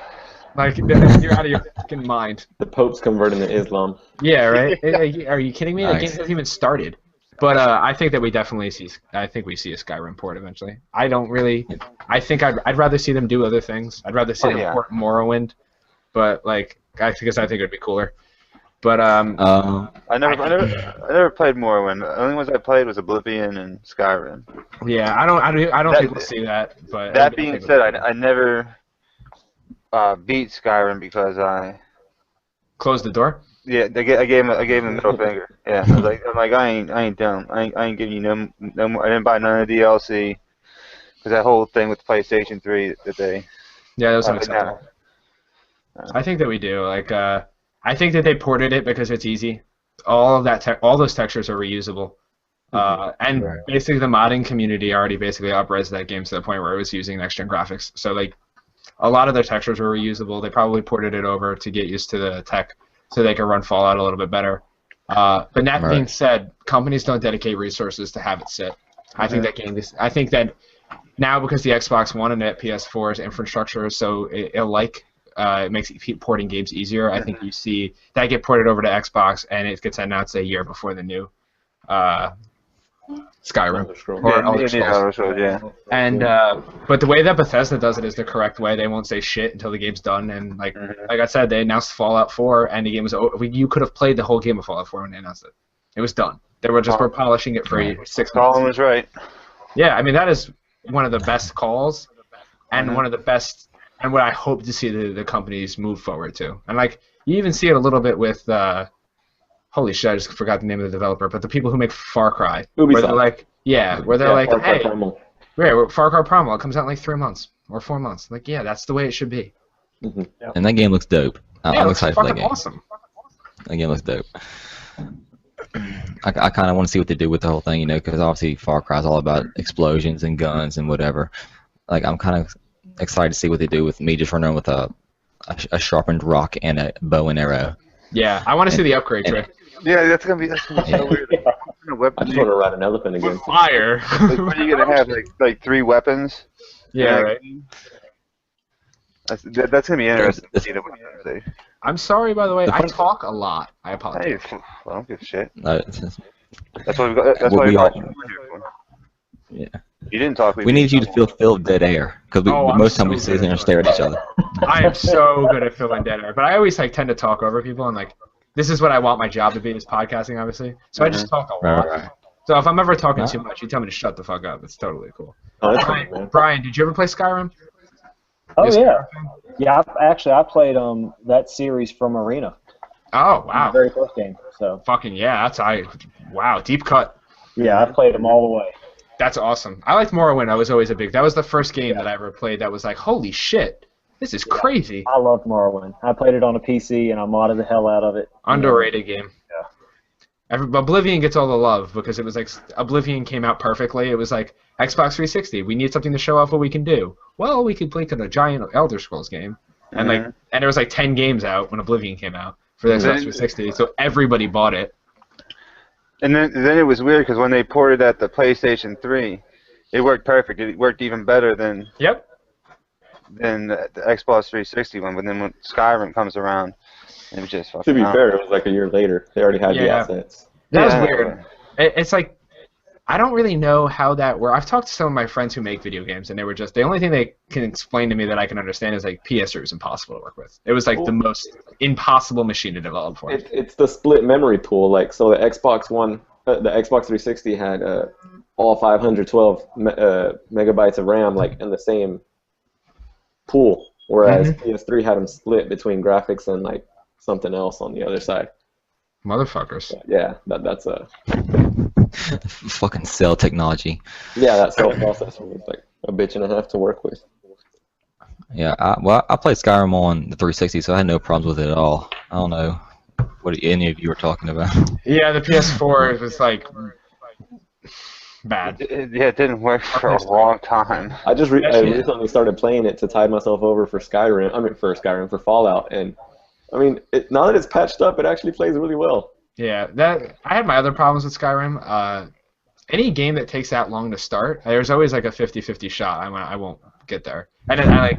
Like you're out of your fucking mind. The Pope's converting to Islam. Yeah, right. Are you kidding me? Nice. The game hasn't even started. But I think that we definitely see. I think we see a Skyrim port eventually. I don't really. I think I'd rather see them do other things. I'd rather see them port Morrowind. But because I think it'd be cooler. But I never played Morrowind. The only ones I played was Oblivion and Skyrim. Yeah, I don't think we'll see that. But that being said, I never beat Skyrim because I closed the door. Yeah, I gave him a middle finger. Yeah, I'm like I ain't dumb. I ain't giving you no more. I didn't buy none of the DLC because that whole thing with the PlayStation 3 that they. Yeah, that was unacceptable. I think that we do. I think that they ported it because it's easy. All those textures are reusable. And basically the modding community already basically up-res that game to the point where it was using next-gen graphics. So a lot of their textures were reusable. They probably ported it over to get used to the tech so they can run Fallout a little bit better. But that being said, companies don't dedicate resources to have it sit. I think that now because the Xbox One and the PS4's infrastructure is so it makes porting games easier. I think you see that get ported over to Xbox and it gets announced a year before the new Skyrim or Elder Scrolls. And but the way that Bethesda does it is the correct way. They won't say shit until the game's done. And like I said, they announced Fallout 4 and the game was over. You could have played the whole game of Fallout 4 when they announced it. It was done. They were just polishing it for 6 months. Colin was right. Yeah, I mean that is one of the best calls. and one of the best, and what I hope to see the companies move forward to. And like you even see it a little bit with holy shit, I just forgot the name of the developer, but the people who make Far Cry, Ubisoft. where they're like, Far Cry hey, Primal. Far Cry Primal, it comes out in like 3 months or 4 months. Like, yeah, that's the way it should be. Mm-hmm. And that game looks dope. I'm It excited for that game. Awesome. That game looks dope. I kind of want to see what they do with the whole thing, because obviously Far Cry is all about explosions and guns and whatever. Like, I'm kind of excited to see what they do with me just running around with a sharpened rock and a bow and arrow. Yeah, I want to see the upgrade trick. Yeah, that's gonna be so weird. I just want to ride an elephant again. With fire. Like, what are you gonna have? Like 3 weapons? Yeah, right. That's gonna be interesting to see what you say. I'm sorry, by the way. I talk a lot. I apologize. Hey, I don't give a shit. It's just- That's what we got. That's why we got you here for. yeah. You didn't talk. We need you to fill dead air, because most time we sit there and stare at each other. I am so good at filling dead air, but I always tend to talk over people, and like this is what I want my job to be, is podcasting, obviously. So I just talk a lot. Right. So if I'm ever talking too much, you tell me to shut the fuck up. It's totally cool. Oh, that's fine, man. Brian, did you ever play Skyrim? Oh yeah, yeah. I played that series from Arena. Oh wow. The very first game. So Fucking yeah, wow, deep cut. yeah, I played them all the way. That's awesome. I liked Morrowind. I was always that was the first game that I ever played that was like, holy shit, this is crazy. I loved Morrowind. I played it on a PC and I modded the hell out of it. Underrated game. Yeah. Oblivion gets all the love because it was like Oblivion came out perfectly. It was like Xbox 360. We need something to show off what we can do. Well, we could play a giant Elder Scrolls game, and and there was like 10 games out when Oblivion came out for the Xbox 360. So everybody bought it. And then it was weird because when they ported at the PlayStation 3, it worked perfect. It worked even better than the Xbox 360 one. But then when Skyrim comes around, it was just fucking. To be fair, it was like a year later. They already had the assets. That was weird. It's like I don't really know how that works. I've talked to some of my friends who make video games, and they were just the only thing they can explain to me that I can understand is like PS3 was impossible to work with. It was like the most impossible machine to develop for. It's the split memory pool. Like so, the Xbox One, the Xbox 360 had all 512 megabytes of RAM, like in the same pool, whereas PS3 had them split between graphics and like something else on the other side. Motherfuckers. Yeah, that's a. Fucking cell technology. Yeah, that cell processor was like a bitch and a half to work with. Yeah, I played Skyrim on the 360, so I had no problems with it at all. I don't know what any of you were talking about. Yeah, the PS4 was like bad. It didn't work for a long time. I recently started playing it to tide myself over for for Fallout, and I mean, now that it's patched up, it actually plays really well. Yeah, I had my other problems with Skyrim. Any game that takes that long to start, there's always like a 50-50 shot. I won't get there. And then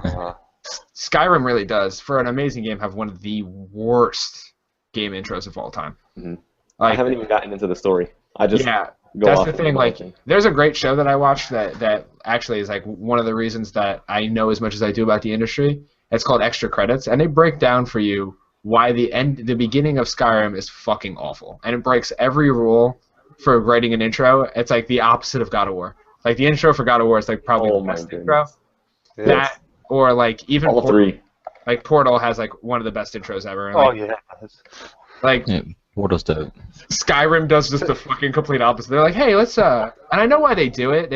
Skyrim really does, for an amazing game, have one of the worst game intros of all time. Mm-hmm. Like, I haven't even gotten into the story. I just that's the thing. Like, there's a great show that I watched that actually is like one of the reasons that I know as much as I do about the industry. It's called Extra Credits, and they break down for you why the beginning of Skyrim is fucking awful, and it breaks every rule for writing an intro. It's like the opposite of God of War. Like the intro for God of War is like probably the best intro. Yes. That or like even all three. Like Portal has like one of the best intros ever. And, like Portal's dope. Skyrim does just the fucking complete opposite. They're like, hey, let's and I know why they do it.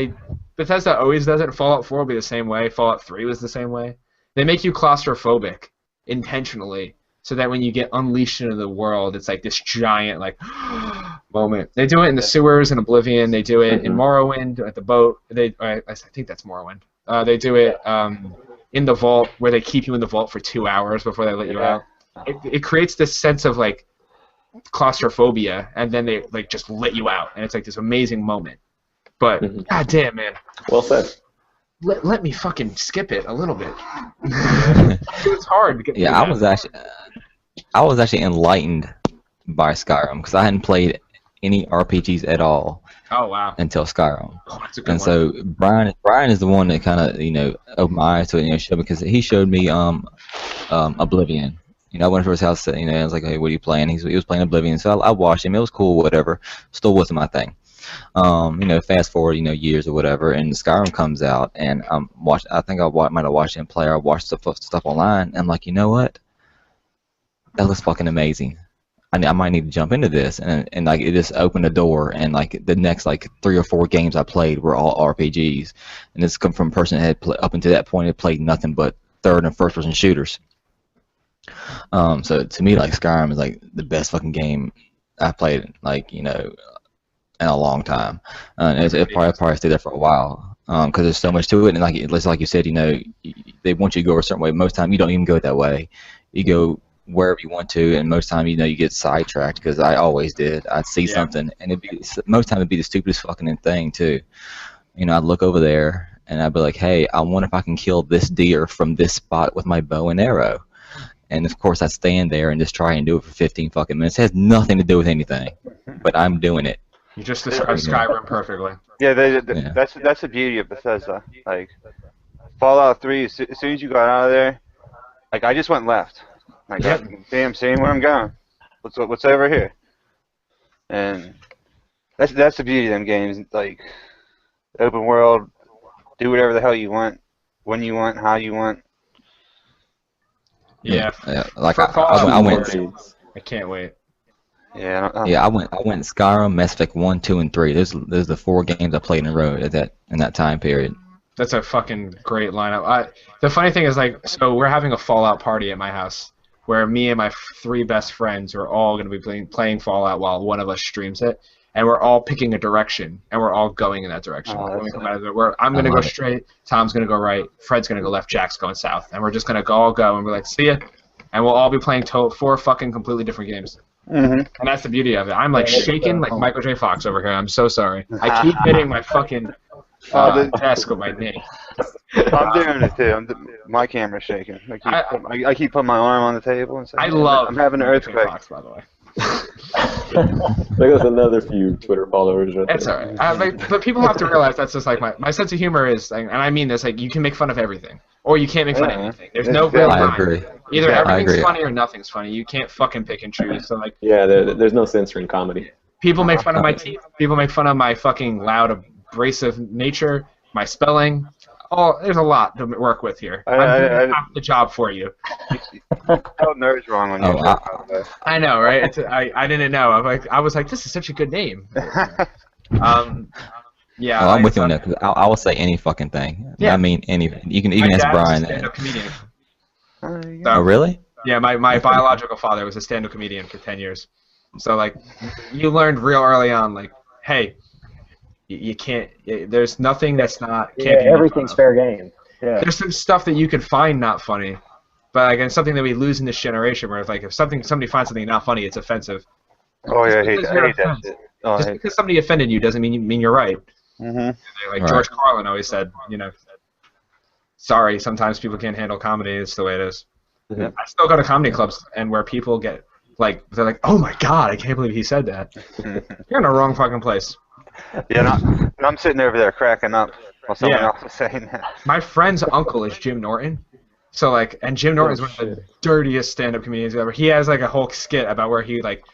Bethesda always does it. Fallout 4 will be the same way. Fallout 3 was the same way. They make you claustrophobic intentionally, so that when you get unleashed into the world, it's like this giant like moment. They do it in the sewers in Oblivion. They do it in Morrowind at the boat. I think that's Morrowind. They do it in the vault, where they keep you in the vault for 2 hours before they let you out. It creates this sense of like claustrophobia, and then they like just let you out, and it's like this amazing moment. But god damn, man. Well said. Let me fucking skip it a little bit. It's hard to get. Yeah, I was actually enlightened by Skyrim because I hadn't played any RPGs at all. Oh wow! Until Skyrim. Oh, that's a good and one. So Brian is the one that kind of opened my eyes to it, showed me, because he showed me Oblivion. I went to his house, I was like, hey, what are you playing? He was playing Oblivion, so I watched him. It was cool, whatever. Still wasn't my thing. Fast forward, years or whatever, and Skyrim comes out, and I think might have watched it play, or watched stuff online, and I'm like, you know what? That looks fucking amazing. I might need to jump into this, and like it just opened a door, and like the next like 3 or 4 games I played were all RPGs, and this come from a person that had up until that point had played nothing but third and first person shooters. So to me, like Skyrim is like the best fucking game I played, like in a long time, and it probably stayed there for a while, because there's so much to it, and like you said, they want you to go a certain way. Most time you don't even go that way. You go wherever you want to, and most time you get sidetracked, because I always did. I'd see something, and most time it'd be the stupidest fucking thing too. I'd look over there and I'd be like, hey, I wonder if I can kill this deer from this spot with my bow and arrow. And of course I'd stand there and just try and do it for 15 fucking minutes. It has nothing to do with anything, but I'm doing it. You just described Skyrim perfectly. Yeah, that's the beauty of Bethesda. Like Fallout 3, as soon as you got out of there, like I just went left. Like, damn, seeing where I'm going. What's over here? And that's the beauty of them games. Like, open world, do whatever the hell you want, when you want, how you want. Yeah. Like I went. I can't wait. Yeah. I went Skyrim, Mass Effect 1, 2, and 3. There's the 4 games I played in a row in that time period. That's a fucking great lineup. The funny thing is, like, so we're having a Fallout party at my house, where me and my 3 best friends are all going to be playing Fallout while one of us streams it, and we're all picking a direction, and we're all going in that direction. I'm going to go straight, Tom's going to go right, Fred's going to go left, Jack's going south, and we're just going to all go, and we're like, see ya, and we'll all be playing 4 fucking completely different games. And that's the beauty of it. I'm like shaking like Michael J. Fox over here. I'm so sorry. I keep hitting my fucking desk with my knee. I'm doing it too. My camera's shaking. I keep putting my arm on the table and saying, I'm having an earthquake. Fox, by the way. There's another few Twitter followers. It's alright. But people have to realize that's just like my sense of humor is, and I mean this, like you can make fun of everything, or you can't make fun of anything. There's no real line. I agree. Either everything's funny or nothing's funny. You can't fucking pick and choose. So like. Yeah, there's no censoring comedy. People make fun of my teeth. People make fun of my fucking loud, abrasive nature, my spelling. Oh, there's a lot to work with here. I'm doing half the job for you. Spelled Nerds wrong on your show. I know, right? I didn't know. I was like, this is such a good name. Yeah. I'm with you on that, because I will say any fucking thing. Yeah. I mean, anything. You can even ask Brian. Stand-up comedian. Oh, really? Yeah, my biological father was a stand-up comedian for 10 years. So, like, you learned real early on, like, hey, you can't. There's nothing that's not. Can't be everything's fair game. Yeah. There's some stuff that you can find not funny, but again, something that we lose in this generation, where it's like if somebody finds something not funny, it's offensive. Oh yeah, I hate that shit. Just because somebody offended you doesn't mean you're right. Like George Carlin always said, sorry, sometimes people can't handle comedy. It's the way it is. I still go to comedy clubs and where people get like, they're like, oh my god, I can't believe he said that. You're in the wrong fucking place. Yeah, and I'm sitting over there cracking up while someone else is saying that. My friend's uncle is Jim Norton. So like, and Jim Norton is one of the dirtiest stand-up comedians ever. He has like a whole skit about where he like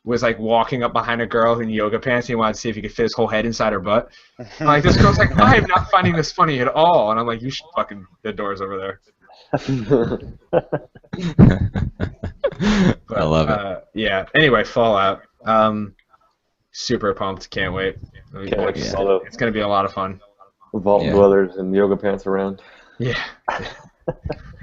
was like walking up behind a girl in yoga pants. And he wanted to see if he could fit his whole head inside her butt. And, like this girl's like, I am not finding this funny at all. And I'm like, you should fucking the doors over there. But, I love it. Yeah. Anyway, Fallout. Super pumped. Can't wait. It's gonna be a lot of fun. Vault dwellers and yoga pants around. Yeah.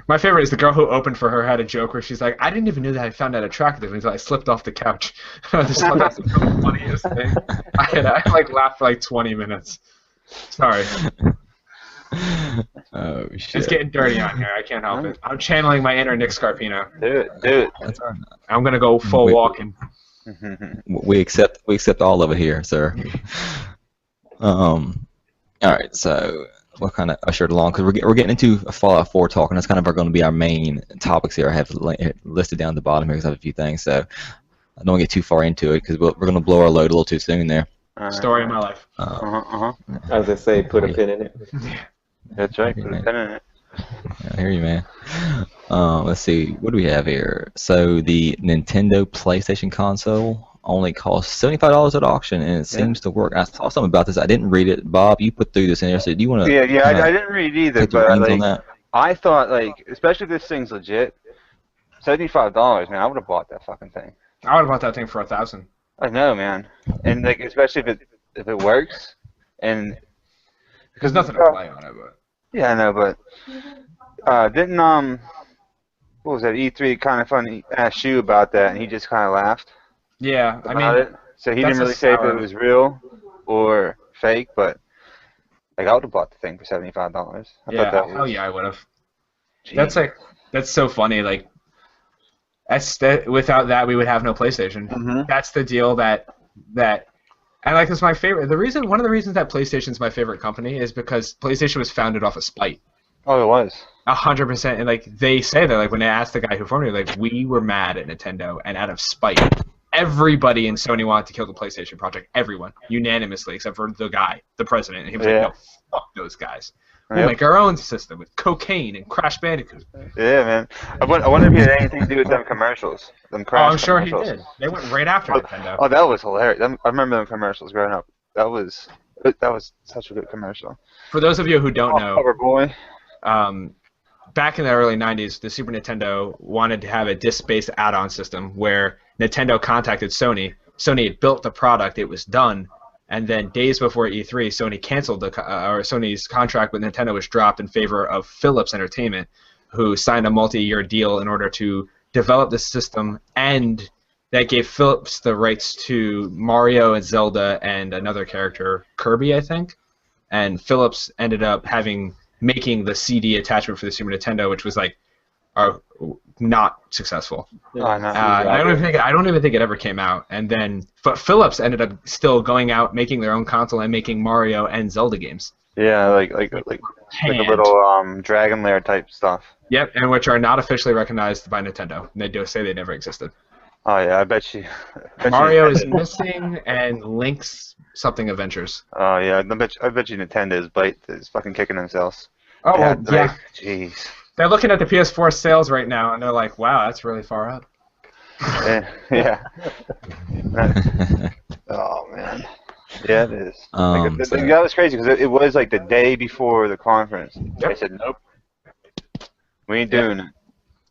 My favorite is the girl who opened for her had a joke where she's like, I didn't even know that I found that attractive until I slipped off the couch. I just thought that's the funniest thing. I like laughed for like 20 minutes. Sorry. Oh shit. It's getting dirty on here. I can't help it. I'm channeling my inner Nick Scarpino. Do it. That's all right. I'm gonna go full walking. We accept all of it here, sir. All right, so we'll kind of usher it along, because we're getting into Fallout 4 talk, and that's kind of going to be our main topics here. I have listed down at the bottom here because I have a few things, so I don't want to get too far into it because we're going to blow our load a little too soon there. Story of my life. As I say, put a pin in it. That's right, put a pin in it. I hear you, man. Let's see, what do we have here? So the Nintendo PlayStation console only costs $75 at auction, and it seems to work. I saw something about this. I didn't read it. Bob, you put through this in there. So do you want to? Yeah, I didn't read it either, take the but reins on like, that? I thought like, especially if this thing's legit, $75, man, I would have bought that fucking thing. I would have bought that thing for $1,000. I know, man, and like especially if it works, and There's nothing to play on it, but yeah, I know, but didn't what was that E3 kind of funny asked you about that, and he just kind of laughed. yeah, I About mean, it. So he that's didn't really a say if sour- it was real or fake, but like I would have bought the thing for $75. I yeah, thought that was, hell yeah, I would have. geez. That's so funny. Like, without that, we would have no PlayStation. Mhm. That's the deal that, and like, it's my favorite. One of the reasons that PlayStation's my favorite company is because PlayStation was founded off of spite. Oh, it was. 100%. And like they say that, like when they asked the guy who formed it, like we were mad at Nintendo, and out of spite, everybody in Sony wanted to kill the PlayStation project. Everyone, unanimously, except for the guy, the president. And he was Yeah. like, "No, fuck those guys. We'll Yep. make our own system with cocaine and Crash Bandicoot." Yeah, man. I wonder if he had anything to do with them commercials. Them Oh, Crash I'm sure he commercials. did. They went right after Nintendo. Oh, that was hilarious. I remember them commercials growing up. That was such a good commercial. For those of you who don't Oh, know, Cover Boy. back in the early 90s, the Super Nintendo wanted to have a disc-based add-on system where Nintendo contacted Sony. Sony had built the product, it was done, and then days before E3, Sony canceled Sony's contract with Nintendo was dropped in favor of Philips Entertainment, who signed a multi-year deal in order to develop the system, and that gave Philips the rights to Mario and Zelda and another character, Kirby, I think. And Philips ended up making the CD attachment for the Super Nintendo, which was like not successful. Oh, no. I don't even think it ever came out. But Philips ended up still going out making their own console and making Mario and Zelda games. Yeah, like a little Dragon Lair type stuff. Yep, and which are not officially recognized by Nintendo. They do say they never existed. Oh yeah, I bet you. Mario is missing, and Link's something Adventures. Oh yeah, I bet you Nintendo's is fucking kicking themselves. Oh well, yeah. Jeez. They're looking at the PS4 sales right now, and they're like, "Wow, that's really far up." Yeah. Oh man. Yeah, it is. That was crazy because it was like the day before the conference. Yep. They said, "Nope, we ain't doing it."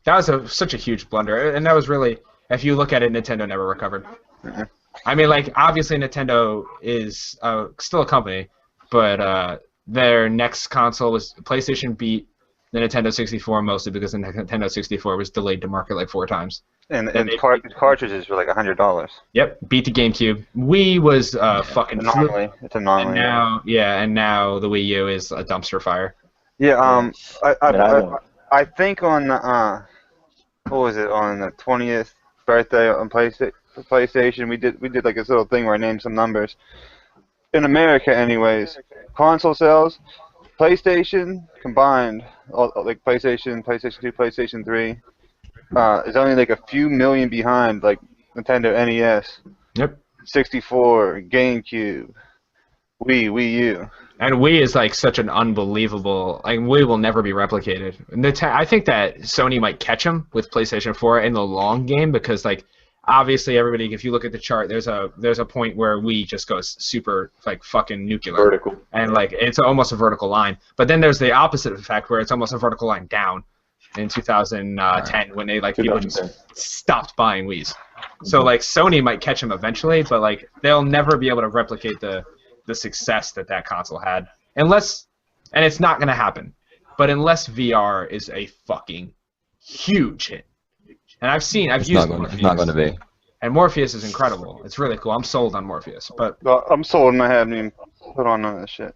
That was such a huge blunder, and that was really, if you look at it, Nintendo never recovered. Mm-hmm. I mean, like, obviously Nintendo is still a company, but their next console was PlayStation beat the Nintendo 64 mostly because the Nintendo 64 was delayed to market like 4 times. And cartridges were like $100. Yep, beat the GameCube. Wii was fucking Anomaly. It's an anomaly. And now the Wii U is a dumpster fire. Yeah. I think on what was it, on the 20th birthday on PlayStation, we did like this little thing where I named some numbers. In America, anyways, console sales, PlayStation combined, like PlayStation 2, PlayStation 3, is only like a few million behind like Nintendo NES, Yep. 64, GameCube, Wii U. And Wii is like such an unbelievable. Like Wii will never be replicated. I think that Sony might catch them with PlayStation 4 in the long game because like obviously everybody, if you look at the chart, there's a point where Wii just goes super like fucking nuclear. Vertical. And like it's almost a vertical line. But then there's the opposite effect where it's almost a vertical line down in 2010 when they like people just stopped buying Wiis. So like Sony might catch them eventually, but like they'll never be able to replicate the success that console had, unless, and it's not gonna happen, but unless VR is a fucking huge hit. And I've used Morpheus. It's not going to be. And Morpheus is incredible. It's really cool. I'm sold on Morpheus, but I'm sold and I haven't even put on none of that shit.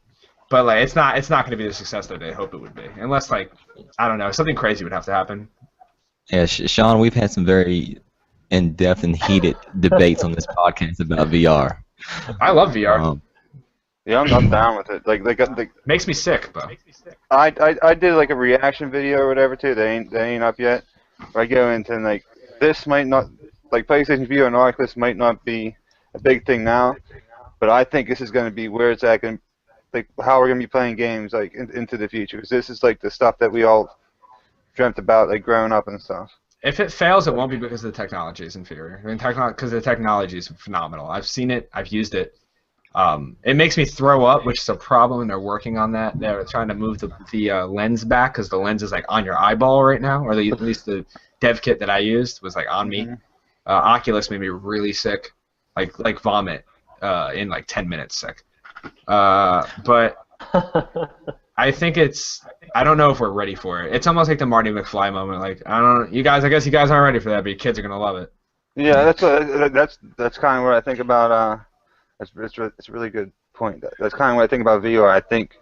But like it's not going to be the success that they hope it would be, unless like I don't know, something crazy would have to happen. Yeah, Sean, we've had some very in-depth and heated debates on this podcast about VR. I love VR. Yeah, I'm down with it. Like Makes me sick, though. I did like a reaction video or whatever too. They ain't up yet. Where I go into like this might not, like PlayStation VR and Oculus might not be a big thing now, but I think this is going to be where it's at, and like how we're going to be playing games like into the future. Because this is like the stuff that we all dreamt about like growing up and stuff. If it fails, it won't be because the technology is inferior. I mean, because the technology is phenomenal. I've seen it. I've used it. It makes me throw up, which is a problem, and they're working on that. They're trying to move the lens back because the lens is like on your eyeball right now, or at least the dev kit that I used was like on me. Oculus made me really sick, like vomit in like 10 minutes sick. But I think I don't know if we're ready for it. It's almost like the Marty McFly moment. Like, I don't know, I guess you guys aren't ready for that, but your kids are gonna love it. Yeah, that's kind of what I think about. It's a really good point. That's kind of what I think about VR. I think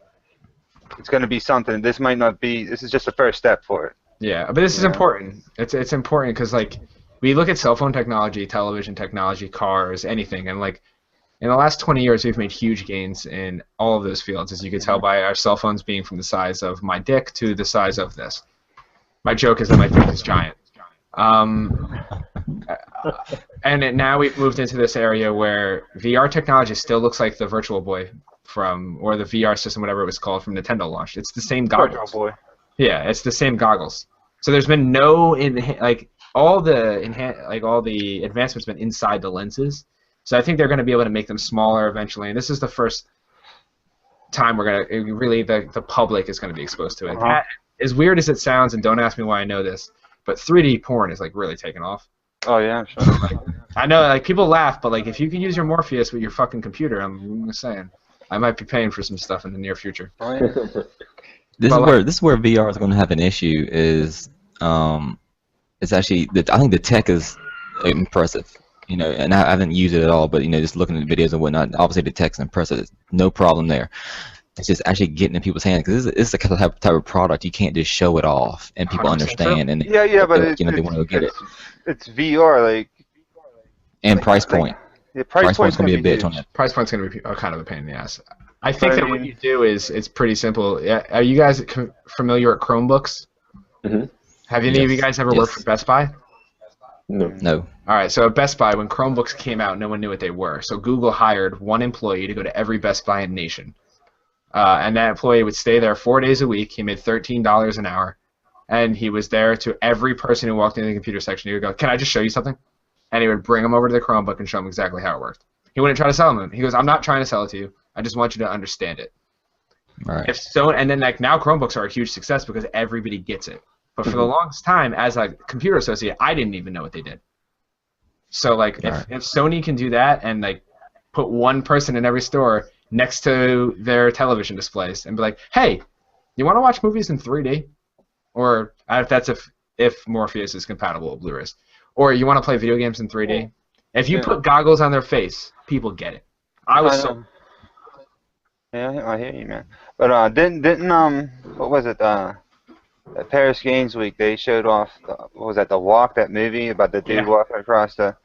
it's going to be something. This might not be. This is just the first step for it. Yeah, but this is important. It's important because like we look at cell phone technology, television technology, cars, anything, and like in the last 20 years we've made huge gains in all of those fields, as you can tell by our cell phones being from the size of my dick to the size of this. My joke is that my dick is giant. And now we've moved into this area where VR technology still looks like the Virtual Boy or the VR system, whatever it was called, from Nintendo launched. It's the same goggles. Virtual Boy. Yeah, it's the same goggles. So there's been no all the advancements been inside the lenses. So I think they're going to be able to make them smaller eventually. And this is the first time the public is going to be exposed to it. As weird as it sounds, and don't ask me why I know this, but 3D porn is like really taking off. Oh yeah, I'm sure. I know, like people laugh, but like if you can use your Morpheus with your fucking computer, I'm just saying, I might be paying for some stuff in the near future. Oh, yeah. This is where VR is going to have an issue. It's actually I think the tech is impressive. You know, and I haven't used it at all, but you know, just looking at the videos and whatnot, obviously the tech's impressive. No problem there. It's just actually getting in people's hands because it's the type of product you can't just show it off and people understand and but they want to go get it. It's VR And price point. Yeah, price point's gonna be a bitch on it. Price point's gonna be kind of a pain in the ass. I think that what you do is it's pretty simple. Are you guys familiar with Chromebooks? Mm-hmm. Have any of you guys ever worked for Best Buy? No. All right, so at Best Buy, when Chromebooks came out, no one knew what they were. So Google hired one employee to go to every Best Buy in the nation. And that employee would stay there 4 days a week. He made $13 an hour. And he was there to every person who walked into the computer section. He would go, "Can I just show you something?" And he would bring them over to the Chromebook and show them exactly how it worked. He wouldn't try to sell them. He goes, "I'm not trying to sell it to you. I just want you to understand it." Right. And then now Chromebooks are a huge success because everybody gets it. But for the longest time, as a computer associate, I didn't even know what they did. So like if Sony can do that and like put one person in every store next to their television displays and be like, "Hey, you want to watch movies in 3D?" Or if Morpheus is compatible with Blu-rays. Or you want to play video games in 3D? If you put goggles on their face, people get it. Yeah, I hear you, man. But didn't what was it? At Paris Games Week, they showed off the Walk, that movie about the dude walking across the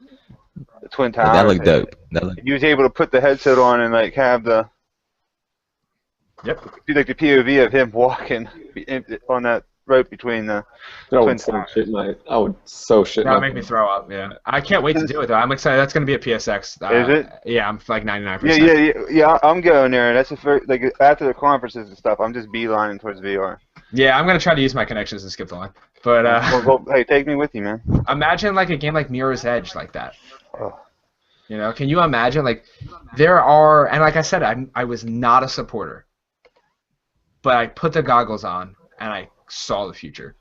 Twin Towers. That looked dope. He was able to put the headset on and like have the be like the POV of him walking on that road between the Twin Towers. I would so shit. That would make me throw up. Yeah, I can't wait to do it though. I'm excited. That's going to be at PSX. Is it? Yeah, I'm like 99%. Yeah. I'm going there. That's the first. Like after the conferences and stuff, I'm just beelining towards VR. Yeah, I'm going to try to use my connections and skip the line. But hey, take me with you, man. Imagine like a game like Mirror's Edge like that. Oh. You know, can you imagine like there are, and like I said, I was not a supporter, but I put the goggles on and I saw the future,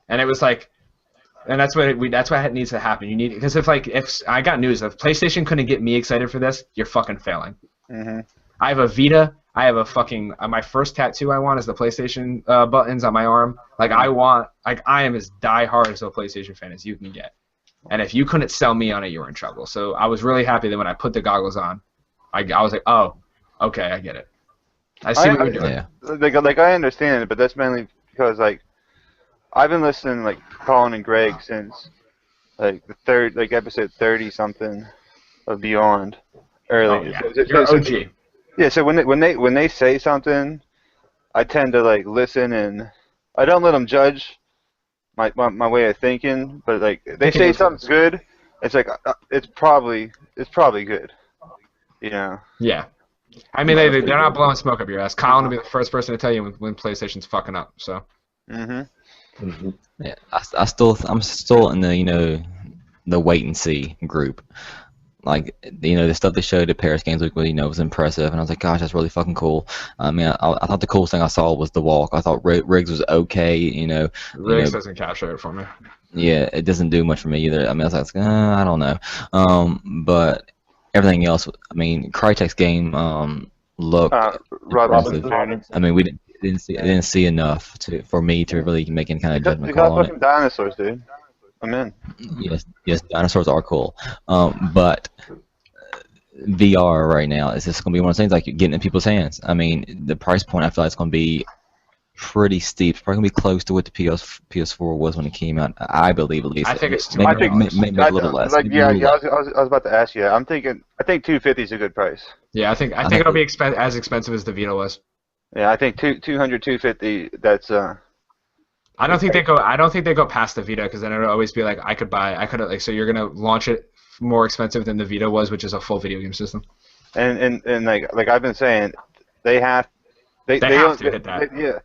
and it was like, and that's what needs to happen. You need, because if I got news, if PlayStation couldn't get me excited for this, you're fucking failing. Mm-hmm. I have a Vita. I have a fucking my first tattoo I want is the PlayStation buttons on my arm. Like I am as die-hard as a PlayStation fan as you can get. And if you couldn't sell me on it, you were in trouble. So I was really happy that when I put the goggles on, I was like, oh, okay, I get it. I see what you're doing. Yeah. Like I understand it, but that's mainly because like I've been listening like Colin and Greg since like the episode 30 something of Beyond early. Oh, yeah. You're OG. Yeah, so when they say something, I tend to like listen and I don't let them judge my way of thinking, but like if they say something's good, it's like it's probably good, you know. Yeah, I mean they're not blowing smoke up your ass. Colin will be the first person to tell you when PlayStation's fucking up. So. Mhm. Yeah, I'm still in the the wait and see group. Like the stuff they showed at Paris Games Week was impressive, and I was like, gosh, that's really fucking cool. I mean, I thought the coolest thing I saw was the walk. I thought Riggs was okay. Riggs doesn't capture it for me. Yeah, it doesn't do much for me either. I mean, I was like, I don't know. But everything else, I mean, Crytek's game looked Robinson. I mean, we didn't see enough for me to really make any kind of judgment They call got on it. fucking dinosaurs, dude. I'm in. Yes, dinosaurs are cool. But VR right now is just going to be one of those things like getting in people's hands. I mean, the price point I feel like it's going to be pretty steep. It's probably going to be close to what the PS4 was when it came out. I believe at least. I think it's maybe a little less. Like, I was about to ask you. I think $250 is a good price. Yeah, I think it'll be as expensive as the Vita was. Yeah, I think $250. That's I don't think they go past the Vita because then it'll always be like so you're gonna launch it more expensive than the Vita was, which is a full video game system. And like I've been saying, they have to hit that.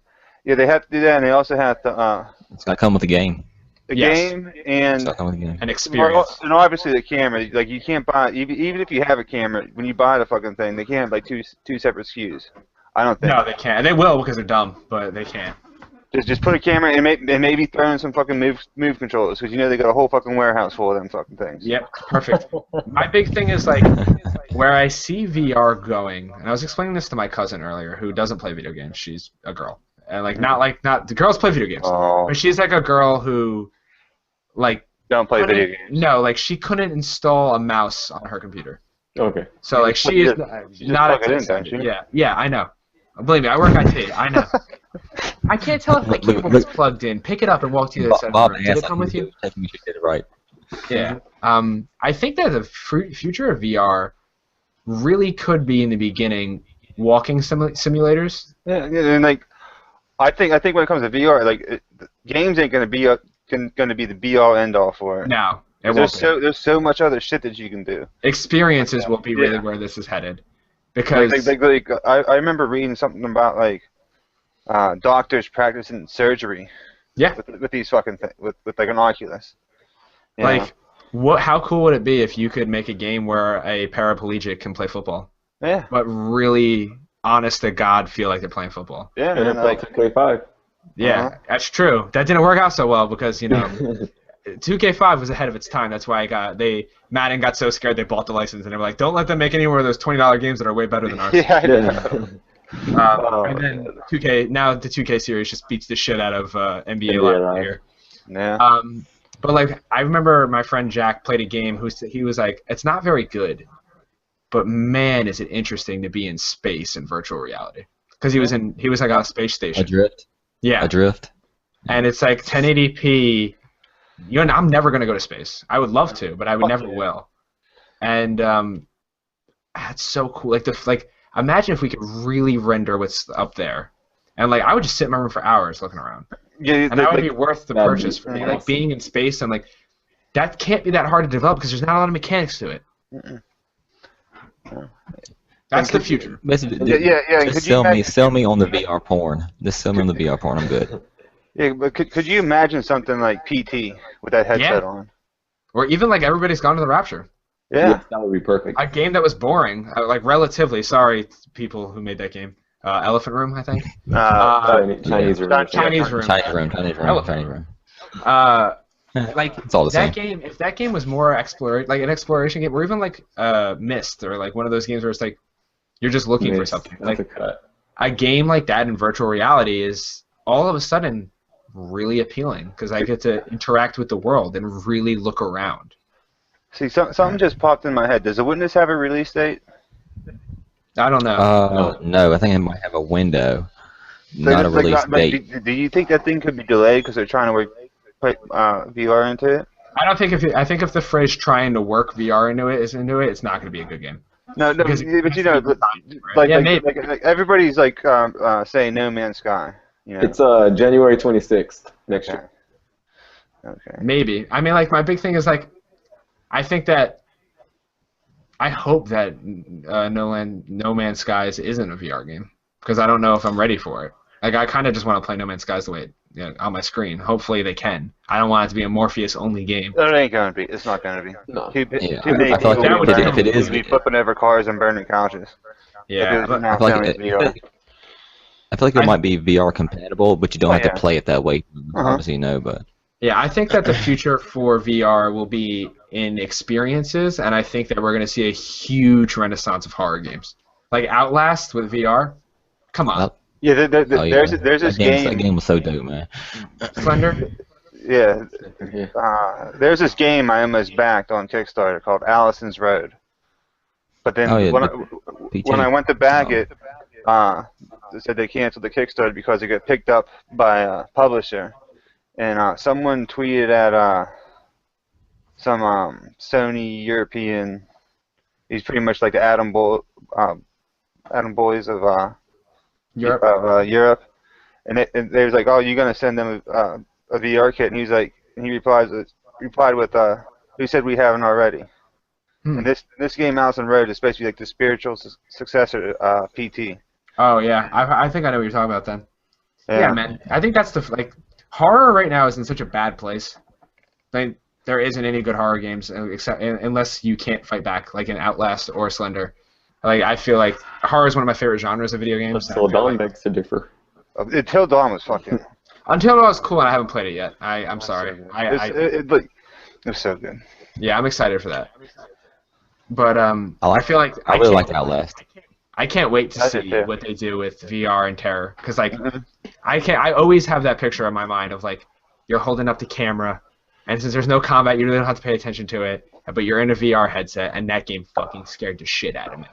Yeah, they have to do that, and they also have to. It's gotta come with the game. The game and an experience. And obviously the camera. Like you can't buy even if you have a camera. When you buy the fucking thing, they can't have like two separate SKUs. I don't think. No, they can't. They will because they're dumb, but they can't. Just put a camera and maybe throw in some fucking move controllers because they got a whole fucking warehouse full of them fucking things. Yep, perfect. My big thing is like where I see VR going, and I was explaining this to my cousin earlier, who doesn't play video games. She's a girl, and not the girls play video games, but she's like a girl who don't play video games. No, like she couldn't install a mouse on her computer. Okay. So like she is not Yeah, I know. Believe me, I work IT. I know. I can't tell if the cable was plugged in. Pick it up and walk to the other side of the room. Did it come with you? I think you did it right. Yeah. I think that the future of VR really could be in the beginning walking simulators. Yeah, and I think when it comes to VR, games ain't gonna be the be all end all for it. No, there's so much other shit that you can do. Experiences will be really where this is headed, because I remember reading something about doctors practicing surgery. Yeah. With these fucking with like an Oculus. How cool would it be if you could make a game where a paraplegic can play football? Yeah. But really, honest to God, feel like they're playing football. Yeah. And play 2K5. Yeah, that's true. That didn't work out so well because 2K5 was ahead of its time. That's why Madden got so scared they bought the license and they were like, don't let them make any more of those $20 games that are way better than ours. Yeah, I know. And then the 2K series just beats the shit out of NBA Live here. Yeah. But I remember my friend Jack played a game he was like, it's not very good, but man, is it interesting to be in space in virtual reality. Because he was on a space station. Adrift. Yeah. Adrift. And it's like 1080p. I'm never gonna go to space. I would love to, but I would never will. And that's so cool. Imagine if we could really render what's up there, and I would just sit in my room for hours looking around. Yeah, and that would be worth the purchase for me. Awesome. Being in space and that can't be that hard to develop because there's not a lot of mechanics to it. That's the future. Just sell me on the VR porn. Just sell me on the VR porn. I'm good. Yeah, but could you imagine something like PT with that headset on? Or even Everybody's Gone to the Rapture. Yeah. That would be perfect. A game that was boring, relatively. Sorry, people who made that game. Elephant Room, I think. Chinese room. Chinese room. It's all the same. If that game was more an exploration game, or even Myst, or one of those games where it's you're just looking for something. A game like that in virtual reality is all of a sudden really appealing because I get to interact with the world and really look around. See, something just popped in my head. Does The Witness have a release date? I don't know. No, I think it might have a window, not a release date. Do you think that thing could be delayed because they're trying to put VR into it? I don't think if the phrase "trying to work VR into it" is into it, it's not going to be a good game. No, but everybody's saying No Man's Sky. It's January 26th next year. Okay. Maybe. I mean, my big thing is I hope that No Man's Skies isn't a VR game because I don't know if I'm ready for it. I kind of just want to play No Man's Skies the way on my screen. Hopefully they can. I don't want it to be a Morpheus only game. It ain't gonna be. It's not gonna be. No. Too Yeah, many I feel people like if it is, will be flipping over cars and burning couches. Yeah, If it was I feel like announced VR. I feel like it might be VR compatible, but you don't Oh, have to yeah. play it that way. Uh-huh. Obviously, no, but yeah. I think that the future for VR will be in experiences, and I think that we're going to see a huge renaissance of horror games, like Outlast with VR. Come on, Yeah, oh, yeah. there's this That game was so dope, man. Slender. Yeah, Yeah. there's this game I almost backed on Kickstarter called Allison's Road. But then Oh, yeah, when I went to back it, they said they canceled the Kickstarter because it got picked up by a publisher. And someone tweeted at some Sony European. He's pretty much like the Atom Boys of Europe. And they was like, "Oh, you're gonna send them a VR kit?" And he replied with, "Who said we haven't already?" And this game, Allison Road, is supposed to be like the spiritual successor to PT. Oh yeah, I think I know what you're talking about then. Yeah, Yeah, man. I think that's horror right now is in such a bad place. Like there isn't any good horror games except unless you can't fight back, like in Outlast or Slender. Like I feel like horror is one of my favorite genres of video games. Until Dawn begs to differ. Until Dawn was fucking. Until Dawn was cool, and I haven't played it yet. I'm sorry. It was so good. Yeah, I'm excited for that. But I feel like I really like Outlast. I can't wait to I did see too. what they do with VR and terror, because I always have that picture in my mind of like you're holding up the camera, and since there's no combat, you really don't have to pay attention to it, but you're in a VR headset, and that game fucking scared the shit out of me.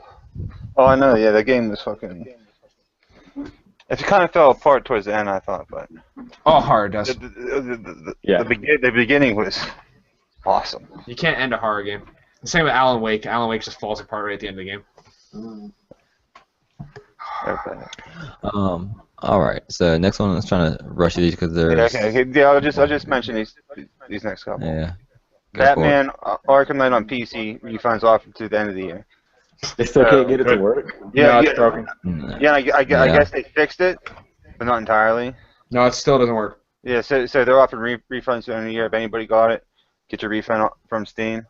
Oh, I know. Yeah, that game was fucking. It kind of fell apart towards the end, I thought, but All horror does. the beginning was awesome. You can't end a horror game. The same with Alan Wake. Alan Wake just falls apart right at the end of the game. Okay. All right. So next one, let's try to rush these because there's Yeah, I'll just mention these next couple. yeah. Go for it. Batman Arkham Knight on PC refunds offered to the end of the year. They still can't get it to work. No, it's broken. Yeah, I guess they fixed it, but not entirely. No, it still doesn't work. Yeah, so they're offering refunds to the end of the year. If anybody got it, get your refund from Steam.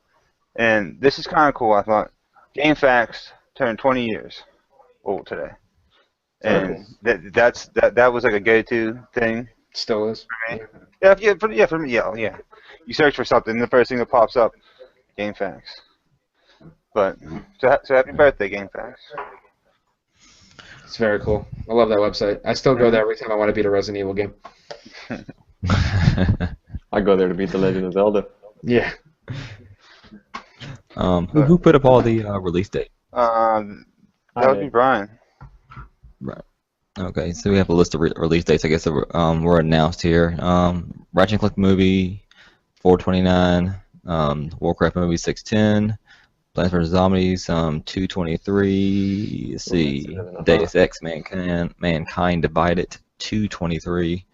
And this is kind of cool, I thought. GameFAQs turned 20 years old today. And that was like a go-to thing. Still is. For me. For me. Yeah. You search for something, the first thing that pops up, GameFAQs. But so happy birthday, GameFAQs. It's very cool. I love that website. I still go there every time I want to beat a Resident Evil game. I go there to beat The Legend of Zelda. Yeah. Who put up all the release date? That would be Brian. Right. Okay, so we have a list of release dates. I guess that were announced here. Ratchet & Clank movie, 4/29. Warcraft movie, 6/10. Plants vs Zombies, 2/23. Let's see. Deus Ex Mankind Divided, 2/23.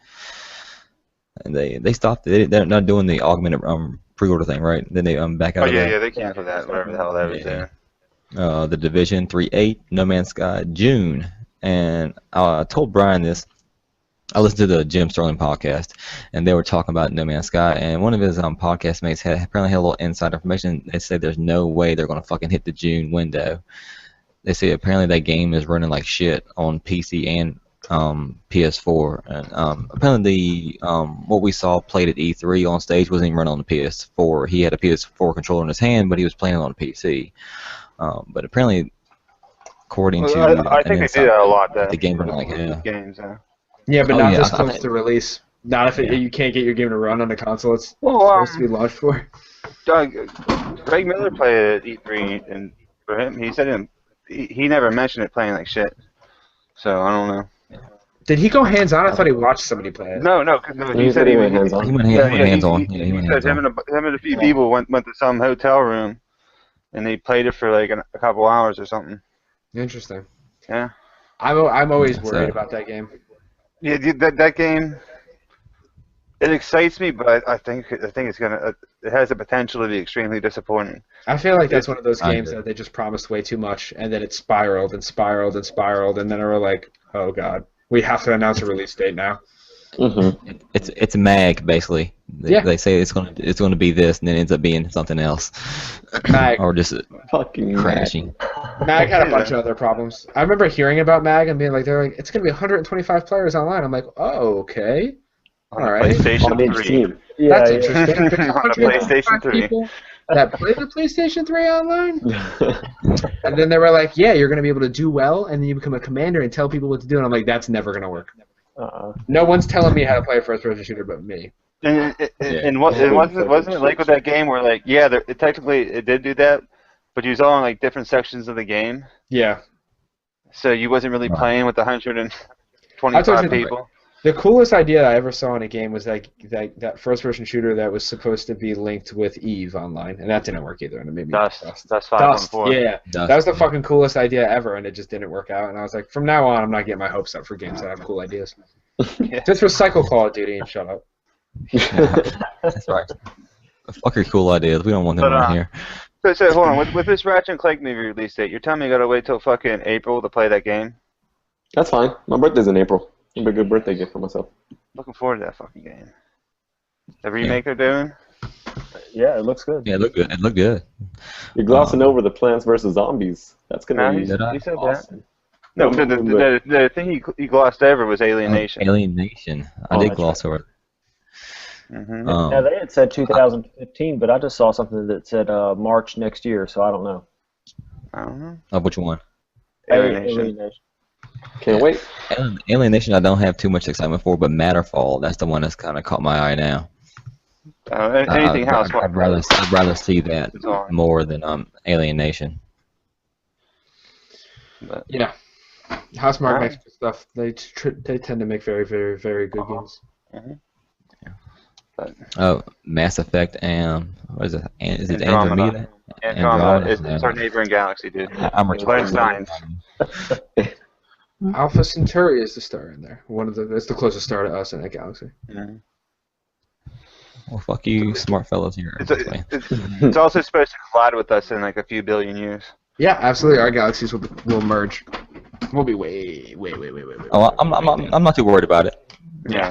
And they stopped. They're not doing the augmented pre-order thing, right? Then they back out. Oh of yeah, that. yeah, they canceled that. Whatever the hell that was there. The Division 3/8, No Man's Sky, June. And I told Brian this. I listened to the Jim Sterling podcast, and they were talking about No Man's Sky, and one of his podcast mates apparently had a little inside information. They said there's no way they're going to fucking hit the June window. They say apparently that game is running like shit on PC and PS4. And apparently what we saw played at E3 on stage wasn't even running on the PS4. He had a PS4 controller in his hand, but he was playing on a PC. But apparently, according to I think they do that a lot. the game running like hell. Games. Yeah, but Oh, not yeah, this I close think- to release. Not if you can't get your game to run on the console it's Well, supposed to be launched for. Greg Miller played at E3, and for him, he said he never mentioned it playing like shit. So I don't know. Did he go hands-on? I thought he watched somebody play it. No, He said he went hands-on. He went hands-on. Yeah, he went He said him hands-on. and a few people went to some hotel room, and they played it for like a couple hours or something. Interesting. Yeah. I'm always Yeah, worried so- about that game. Yeah, that game. It excites me, but I think it's gonna. It has the potential to be extremely disappointing. I feel like that's one of those I games agree. that they just promised way too much, and then it spiraled and spiraled and spiraled, and then they were like, oh god, we have to announce a release date now. It's a mag basically. They say it's gonna be this, and then it ends up being something else, Mag. or just Fucking crashing. Mag had a bunch of other problems. I remember hearing about Mag and being like, they're like, it's gonna be 125 players online. I'm like, oh, okay, all right. PlayStation on each 3. team. Yeah, That's yeah. interesting. On There's the 125 PlayStation 3. people that play the PlayStation 3 online, and then they were like, yeah, you're gonna be able to do well, and then you become a commander and tell people what to do. And I'm like, that's never gonna work. No one's telling me how to play a first-person shooter but me. And wasn't it like with that game where like technically it did do that, but you was all in like different sections of the game, Yeah. so you wasn't really Right. playing with the I told 125 you- people. The coolest idea I ever saw in a game was like that first-person shooter that was supposed to be linked with Eve online, and that didn't work either, and it made me That's Dust, 5.4. yeah. Dust. That was the fucking coolest idea ever, and it just didn't work out. And I was like, from now on, I'm not getting my hopes up for games that have cool ideas. Yeah. Just recycle Call of Duty and shut up. That's right. Fuck your cool ideas. We don't want them But, around here. So hold on, with this Ratchet and Clank movie release date, you're telling me you gotta wait till fucking April to play that game? That's fine. My birthday's in April. It'll be a good birthday gift for myself. Looking forward to that fucking game. The remake they're doing? Yeah, it looks good. Yeah, it looked good. It looked good. You're glossing over the Plants vs. Zombies. That's gonna No, be he said that. awesome. No, the thing he glossed over was Alienation. Alien Nation. I Oh, did that's gloss over it. Mm-hmm. Yeah, they had said 2015, but I just saw something that said March next year, so I don't know. I don't know. Oh, which one? Alienation. Alienation. Can't wait. Alien Nation I don't have too much excitement for, but Matterfall, that's the one that's kind of caught my eye now. Anything house. I'd rather see that It's all right. more than Alien Nation. Yeah. Housemarque Alright. makes good stuff. They tend to make very, very, very good games. Oh, Mass Effect and what is it? Is it Andromeda. Andromeda? Andromeda. It's our neighboring galaxy, dude. I'm Learn science. Alpha Centauri is the star in there. It's the closest star to us in that galaxy. Mhm. Well, fuck you, smart fellows here. It's also supposed to collide with us in like a few billion years. Yeah, absolutely. Our galaxies will merge. We'll be way. Oh, I'm not too worried about it. Yeah.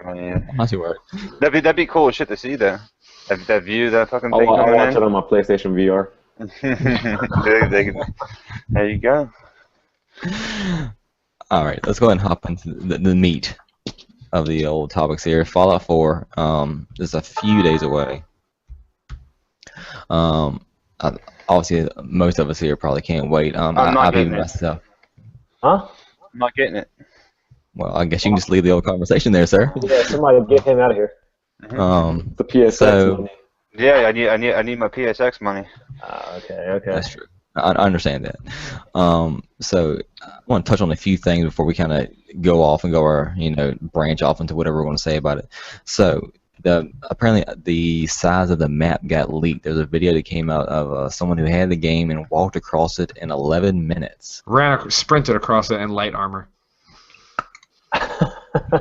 I'm not too worried. That'd be cool as shit to see though. That view, that fucking thing I'll coming watch it in. on my PlayStation VR. There you go. All right, let's go ahead and hop into the meat of the old topics here. Fallout 4 is a few days away. Obviously, most of us here probably can't wait. I'm not I've getting even it. myself. Huh? I'm not getting it. Well, I guess you can just leave the old conversation there, sir. Yeah, somebody get him out of here. The PSX So- money. Yeah, I need my PSX money. Okay. That's true. I understand that. So I want to touch on a few things before we kind of go off and branch off into whatever we're going to say about it. So apparently the size of the map got leaked. There's a video that came out of someone who had the game and walked across it in 11 minutes. Sprinted across it in light armor.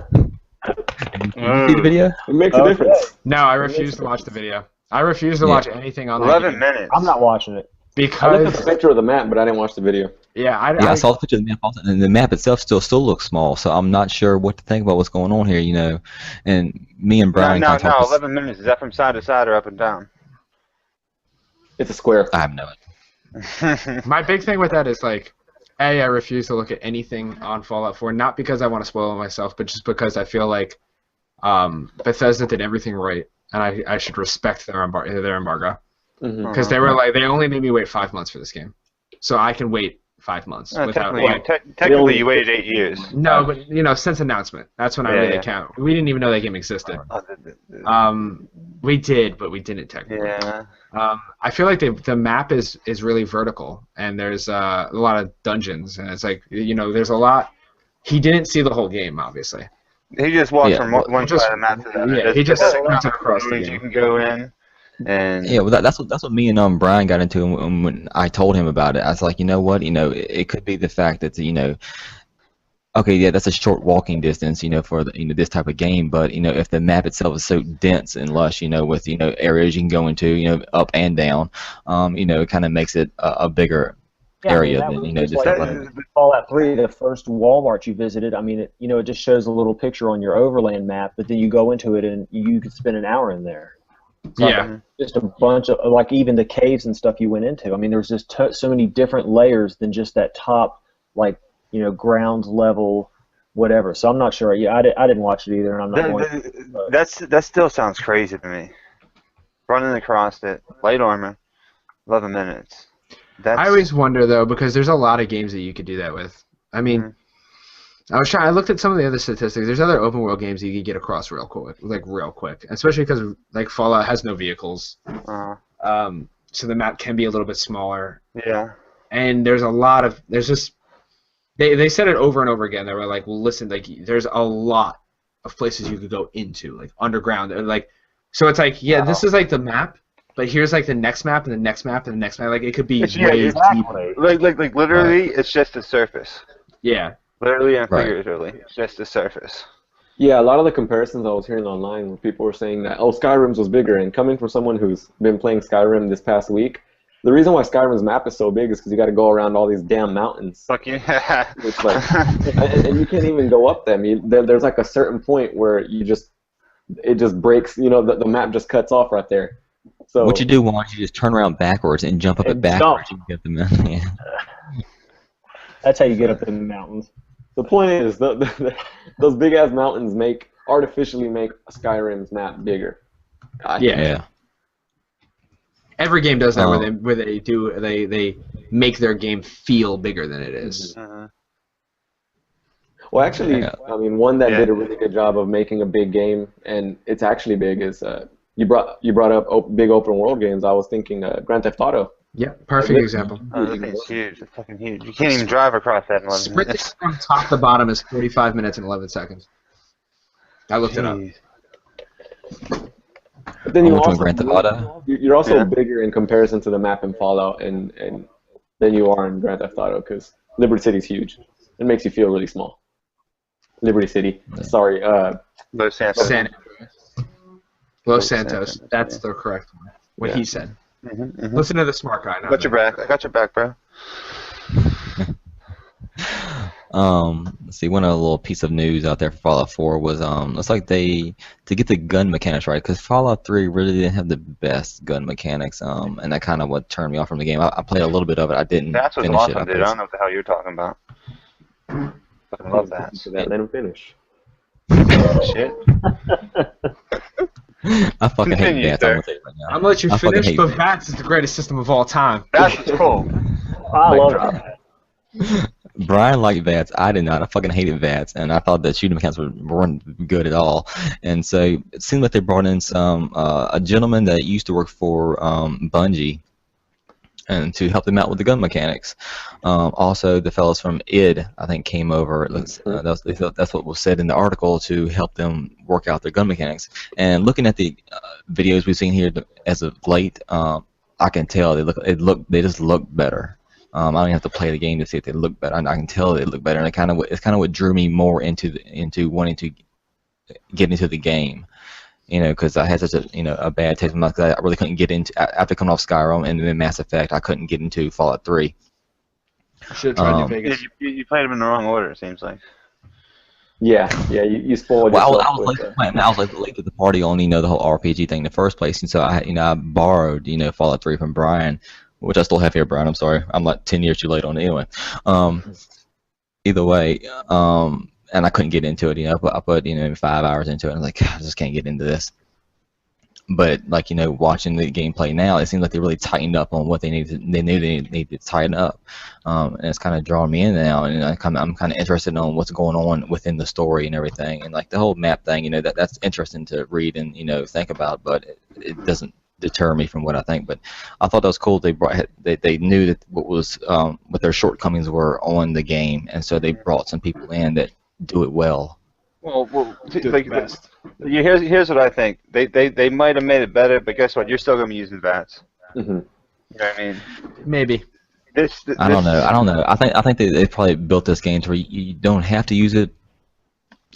Did you see the video? It makes a difference. No, I refuse to watch the video. I refuse to watch anything on that 11 game minutes. I'm not watching it. I looked because at the picture of the map, but I didn't watch the video. I saw the picture of the map also, and the map itself still looks small. So I'm not sure what to think about what's going on here, And me and Brian No, kind of talked. 11 minutes. Is that from side to side or up and down? It's a square. I have no idea. My big thing with that is like, I refuse to look at anything on Fallout 4, not because I want to spoil it myself, but just because I feel like Bethesda did everything right, and I should respect their embargo. Because they were like, they only made me wait 5 months for this game, so I can wait 5 months without. Technically, you waited 8 years. No, but since announcement, that's when I really count. We didn't even know that game existed. We did, but we didn't technically. Yeah. I feel like the map is really vertical, and there's a lot of dungeons, and it's like there's a lot. He didn't see the whole game, obviously. He just walked from one side of the map to the other. Yeah, he just There's sprinted across the rooms game. you can go in, and Yeah, well, that's what me and Brian got into when I told him about it. I was like, you know what, it could be the fact that okay, yeah, that's a short walking distance, for this type of game. But if the map itself is so dense and lush, with areas you can go into, up and down, it kind of makes it a bigger Yeah, area I mean, than that was just like like Fallout 3, the first Walmart you visited. I mean, it just shows a little picture on your overland map, but then you go into it and you could spend an hour in there. It's like Yeah. just a bunch of, like, even the caves and stuff you went into. I mean, there's just so many different layers than just that top, like, ground level, whatever. So I'm not sure. Yeah, I didn't watch it either, and I'm not going to. That still sounds crazy to me. Running across it, light armor, 11 minutes. I always wonder though, because there's a lot of games that you could do that with. I mean, I looked at some of the other statistics. There's other open world games that you could get across real quick, especially because like Fallout has no vehicles. So the map can be a little bit smaller. Yeah. And there's just they said it over and over again. They were like, well, listen, like there's a lot of places you could go into, like underground, and like so it's like this is like the map. But here's like the next map and the next map and the next map. Like it could be way deeper. Like literally, it's just the surface. Yeah. Literally and figuratively, it's just the surface. Yeah, a lot of the comparisons I was hearing online where people were saying that, oh, Skyrim's was bigger. And coming from someone who's been playing Skyrim this past week, the reason why Skyrim's map is so big is because you got to go around all these damn mountains. Fuck yeah. Which, like, and you can't even go up them. There's like a certain point where it just breaks. The map just cuts off right there. So what you do once you just turn around backwards and jump up it backwards. You get the mountain. Yeah. That's how you get up in the mountains. The point is, those big ass mountains artificially make Skyrim's map bigger. Yeah. Every game does that where they make their game feel bigger than it is. Well, actually, I mean, one that did a really good job of making a big game, and it's actually big, is you brought up big open world games. I was thinking Grand Theft Auto. Yeah, perfect example. Oh, that thing's huge. It's fucking huge. You can't even drive across that in 11 minutes. Sprinting from top to bottom is 45 minutes and 11 seconds. I looked it up. But then you're also Yeah. bigger in comparison to the map in Fallout and than you are in Grand Theft Auto, because Liberty City's huge. It makes you feel really small. Liberty City. Sorry. Los Santos. Los Santos. That's the correct one. What he said. Listen to the smart guy. I got your back. I got your back, bro. Let's see, one other little piece of news out there for Fallout 4 was looks like to get the gun mechanics right, because Fallout 3 really didn't have the best gun mechanics, and that kind of what turned me off from the game. I played a little bit of it. I didn't That's what's finish awesome, it. dude. I don't know what the hell you're talking about. I love that. Let him finish. Shit. I fucking hate Continue, VATS. sir. I'm gonna tell you right now. I'm gonna let you I fucking finish, hate but VATS. VATS is the greatest system of all time. That's cool. I love that. Brian liked VATS. I did not. I fucking hated VATS, and I thought that shooting mechanics weren't good at all. And so it seemed like they brought in a gentleman that used to work for Bungie, and to help them out with the gun mechanics. Also, the fellows from id, I think, came over. That's what was said in the article, to help them work out their gun mechanics. And looking at the videos we've seen here as of late, I can tell they just look better. I don't even have to play the game to see if they look better. I can tell they look better, and it's kind of what drew me more into wanting to get into the game. Because I had such a bad taste in my mouth, 'cause I really couldn't get into, after coming off Skyrim and then Mass Effect, I couldn't get into Fallout 3. I should have tried New Vegas. You played them in the wrong order, it seems like. Yeah, you spoiled Well, yourself. I was late to the party on the whole RPG thing in the first place, and so I borrowed Fallout 3 from Brian, which I still have here, Brian. I'm sorry, I'm like 10 years too late on it anyway. Either way, and I couldn't get into it. I put 5 hours into it. And I was like, I just can't get into this. But watching the gameplay now, it seems like they really tightened up on what they needed. They knew they needed to tighten up, and it's kind of drawing me in now. And I'm kind of interested in what's going on within the story and everything. And the whole map thing, that's interesting to read and think about. But it doesn't deter me from what I think. But I thought that was cool. They knew that what their shortcomings were on the game, and so they brought some people in that do it well. Well, here's what I think. They might have made it better, but guess what? You're still gonna be using VATS. You know what I mean? Maybe. I don't know. I think they probably built this game to where you don't have to use it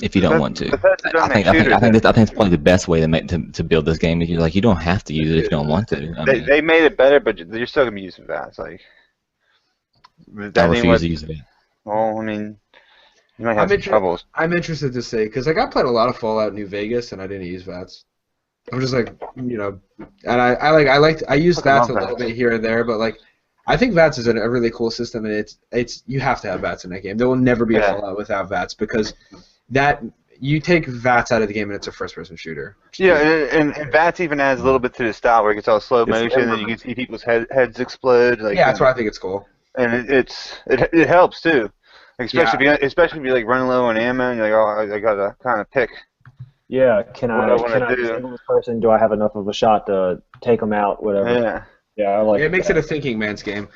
if you don't want to. I think it's probably the best way to build this game. You don't have to use it if you don't want to. They made it better, but you're still gonna be using VATS. I refuse to use it. Well, I mean, you might have some troubles. I'm interested to say because like I played a lot of Fallout New Vegas and I didn't use VATS. I'm just like and I use VATS a little bit here and there, but like I think VATS is a really cool system, and it's you have to have VATS in that game. There will never be a Fallout without VATS because that you take VATS out of the game and it's a first-person shooter. Yeah, and VATS even adds a little bit to the style where it gets all slow motion and you can see people's heads explode. Like, yeah, that's why I think it's cool. And it helps too, especially if you like running low on ammo and you're like, oh, I gotta kind of pick. Yeah, can I disable this person? Do I have enough of a shot to take them out? Whatever. Yeah, I like. It makes it a thinking man's game.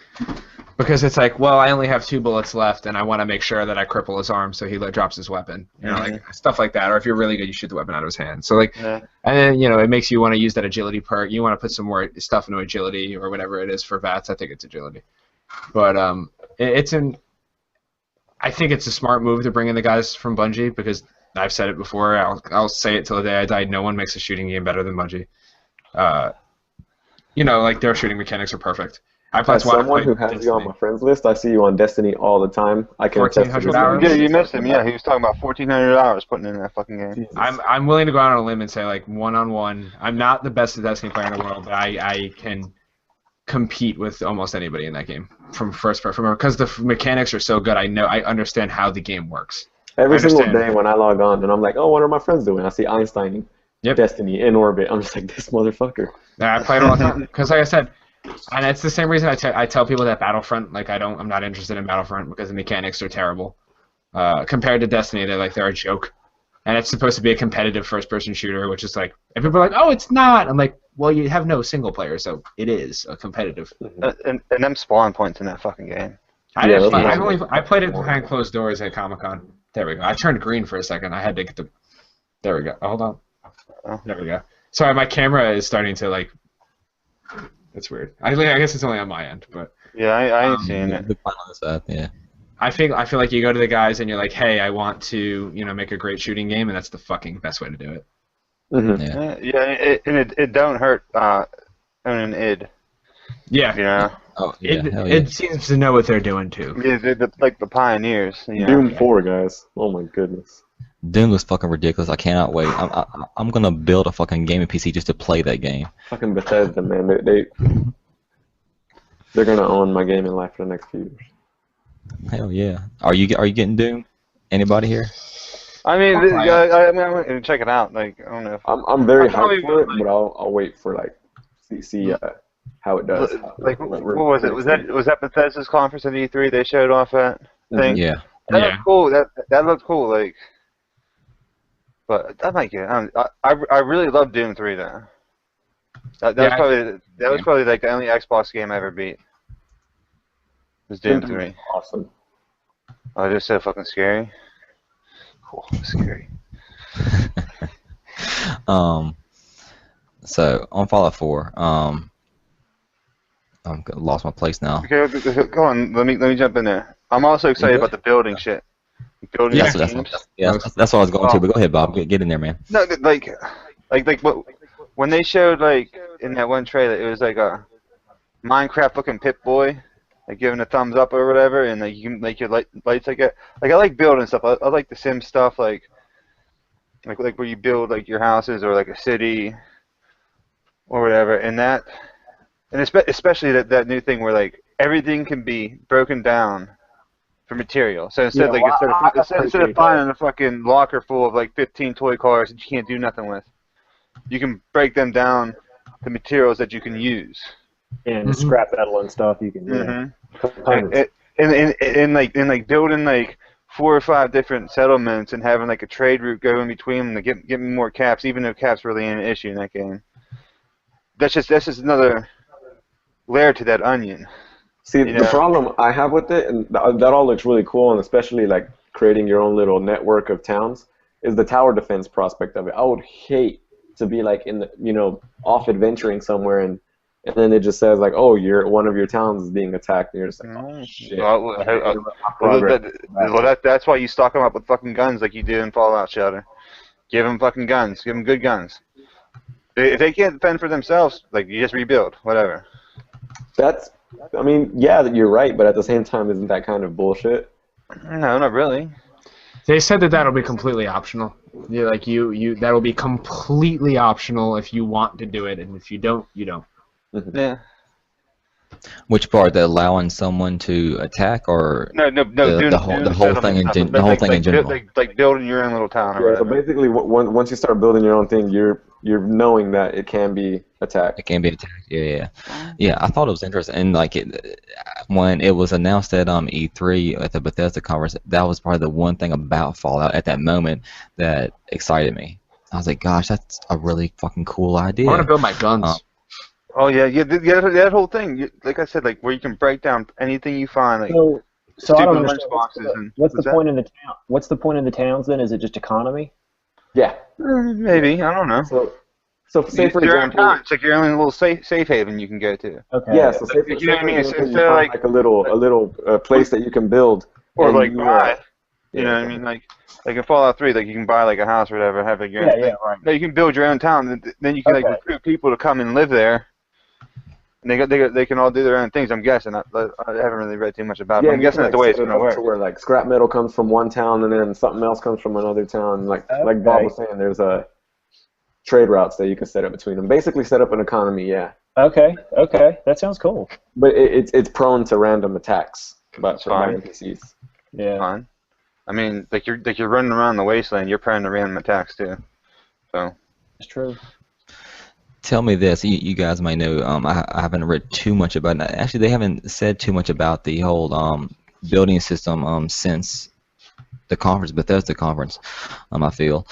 Because it's like, well, I only have 2 bullets left, and I want to make sure that I cripple his arm so he drops his weapon. You know, like stuff like that. Or if you're really good, you shoot the weapon out of his hand. So like, and then it makes you want to use that agility perk. You want to put some more stuff into agility or whatever it is for VATS. I think it's agility, but I think it's a smart move to bring in the guys from Bungie because I've said it before. I'll say it till the day I die. No one makes a shooting game better than Bungie. Like their shooting mechanics are perfect. As someone who has you on my friends list, I see you on Destiny all the time. I can attest to this. Yeah, you missed him. Yeah, he was talking about 1,400 hours putting in that fucking game. Jesus. I'm willing to go out on a limb and say like 1-on-1. I'm not the best Destiny player in the world, but I can compete with almost anybody in that game from first person because the mechanics are so good. I understand how the game works. Every single day when I log on and I'm like, oh, what are my friends doing? I see Einstein, Destiny in orbit. I'm just like, this motherfucker. Yeah, I play it all the time because, like I said. And it's the same reason I tell people that Battlefront, like I'm not interested in Battlefront because the mechanics are terrible. Compared to Destiny, they're a joke. And it's supposed to be a competitive first-person shooter, which is like, and people are like, oh, it's not. I'm like, well, you have no single player, so it is a competitive. And them spawn points in that fucking game. I played it behind closed doors at Comic-Con. There we go. I turned green for a second. I had to get the. There we go. Hold on. There we go. Sorry, my camera is starting to like. It's weird. I guess it's only on my end, but yeah, I ain't seeing it. Yeah. I feel like you go to the guys and you're like, hey, I want to make a great shooting game, and that's the fucking best way to do it. Mm-hmm. It don't hurt owning id. Yeah. Oh, yeah. It seems to know what they're doing too. Yeah, they're like the pioneers. Doom 4, guys. Oh my goodness. Doom was fucking ridiculous. I cannot wait. I'm gonna build a fucking gaming PC just to play that game. Fucking Bethesda, man. They're gonna own my gaming life for the next few years. Hell yeah. Are you getting Doom? Anybody here? I mean, I'm gonna check it out. Like, I don't know. I'm very hyped for it, but I'll wait for like see how it does. Like, what was it? Was that Bethesda's conference at E3 they showed off that thing? Yeah. That looked cool. That looked cool. Like. But I might get. I really love Doom 3 though. That was probably like the only Xbox game I ever beat. Was Doom 3. Awesome. Oh, it was so fucking scary. Cool, scary. So on Fallout 4, I'm lost my place now. Okay, go on. Let me jump in there. I'm also excited about the building shit. That's what I was going to. But go ahead, Bob. Get in there, man. No, like what when they showed like in that one trailer, it was like a Minecraft looking Pip-Boy, like giving a thumbs up or whatever, and like you can make your lights like it. Like I like building stuff. I like the Sim stuff, like where you build like your houses or like a city or whatever, and especially that new thing where like everything can be broken down for material. So instead of finding a fucking locker full of like 15 toy cars that you can't do nothing with, you can break them down to materials that you can use. And scrap metal and stuff you can do. And like building like 4 or 5 different settlements and having like a trade route go in between them to get me more caps, even though caps really ain't an issue in that game. That's just another layer to that onion. See, the problem I have with it, and that all looks really cool, and especially like creating your own little network of towns, is the tower defense prospect of it. I would hate to be like in the, off adventuring somewhere, and then it just says like, oh, one of your towns is being attacked, and you're just like, oh shit. That's why you stock them up with fucking guns like you do in Fallout Shelter. Give them fucking guns. Give them good guns. If they can't defend for themselves, like you just rebuild, whatever. That's I mean, yeah, you're right, but at the same time, isn't that kind of bullshit? No, not really. They said that that'll be completely optional. Yeah, like that'll be completely optional if you want to do it, and if you don't, you don't. Yeah. Which part? The allowing someone to attack, or No, doing the whole thing in general? Like building your own little town or Yeah, so whatever. basically, once you start building your own thing, you're knowing that it can be attacked. It can be attacked. Yeah. I thought it was interesting, and like when it was announced at E3 at the Bethesda conference, that was probably the one thing about Fallout at that moment that excited me. I was like, gosh, that's a really fucking cool idea. I want to build my guns. Oh yeah, that whole thing. Like I said, like where you can break down anything you find, like so I don't stupid understand. lunchboxes. What's the point in the town? What's the point in the towns then? Is it just economy? Yeah. Maybe, I don't know. So say for example, it's like your own little safe haven you can go to. Okay. yeah. So say for You know what I mean? example, It's you find like a little place that you can build, or and like you, buy. You know what I mean? Like in Fallout 3, like you can buy like a house or whatever, have like your own thing. right. No, you can build your own town. Then you can like recruit people to come and live there. And they can all do their own things. I'm guessing. I haven't really read too much about it. But I'm guessing that's the way it's going to work. To where like scrap metal comes from one town and then something else comes from another town. Like Bob was saying, there's trade routes that you can set up between them. Basically, set up an economy. Yeah. Okay. That sounds cool. But it's prone to random attacks by NPCs. Yeah. Fine. I mean, like you're running around the wasteland. You're prone to random attacks too. So. It's true. Tell me this, you guys might know, I haven't read too much about it. Actually, they haven't said too much about the whole building system since the conference, Bethesda conference, I feel.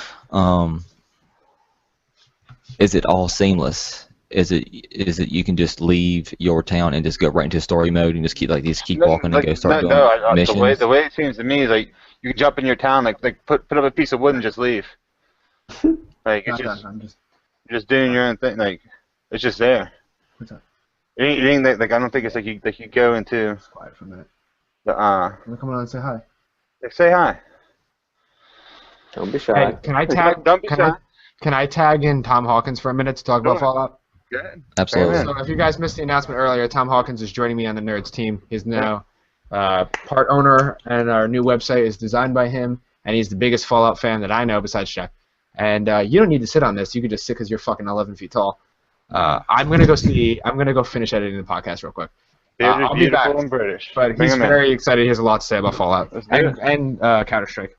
Is it all seamless? Is it you can just leave your town and just go right into story mode and just keep walking and go start doing missions? The way it seems to me is like you can jump in your town, like put up a piece of wood and just leave. Like it's just doing your own thing, like it's just there. What's up? It ain't like I don't think it's like you go into. Just quiet for a minute. The Let me come on and say hi. like, say hi. Don't be shy. Hey, can I tag? Don't be shy. Can I tag in Tom Hawkins for a minute to talk about Fallout? Go ahead. Absolutely. So if you guys missed the announcement earlier, Tom Hawkins is joining me on the Nerds team. He's now part owner, and our new website is designed by him, and he's the biggest Fallout fan that I know besides Jack. And you don't need to sit on this. You can just sit because you're fucking 11 feet tall. I'm gonna go finish editing the podcast real quick. I'll be back. And British. But he's very excited. He has a lot to say about Fallout and Counter-Strike.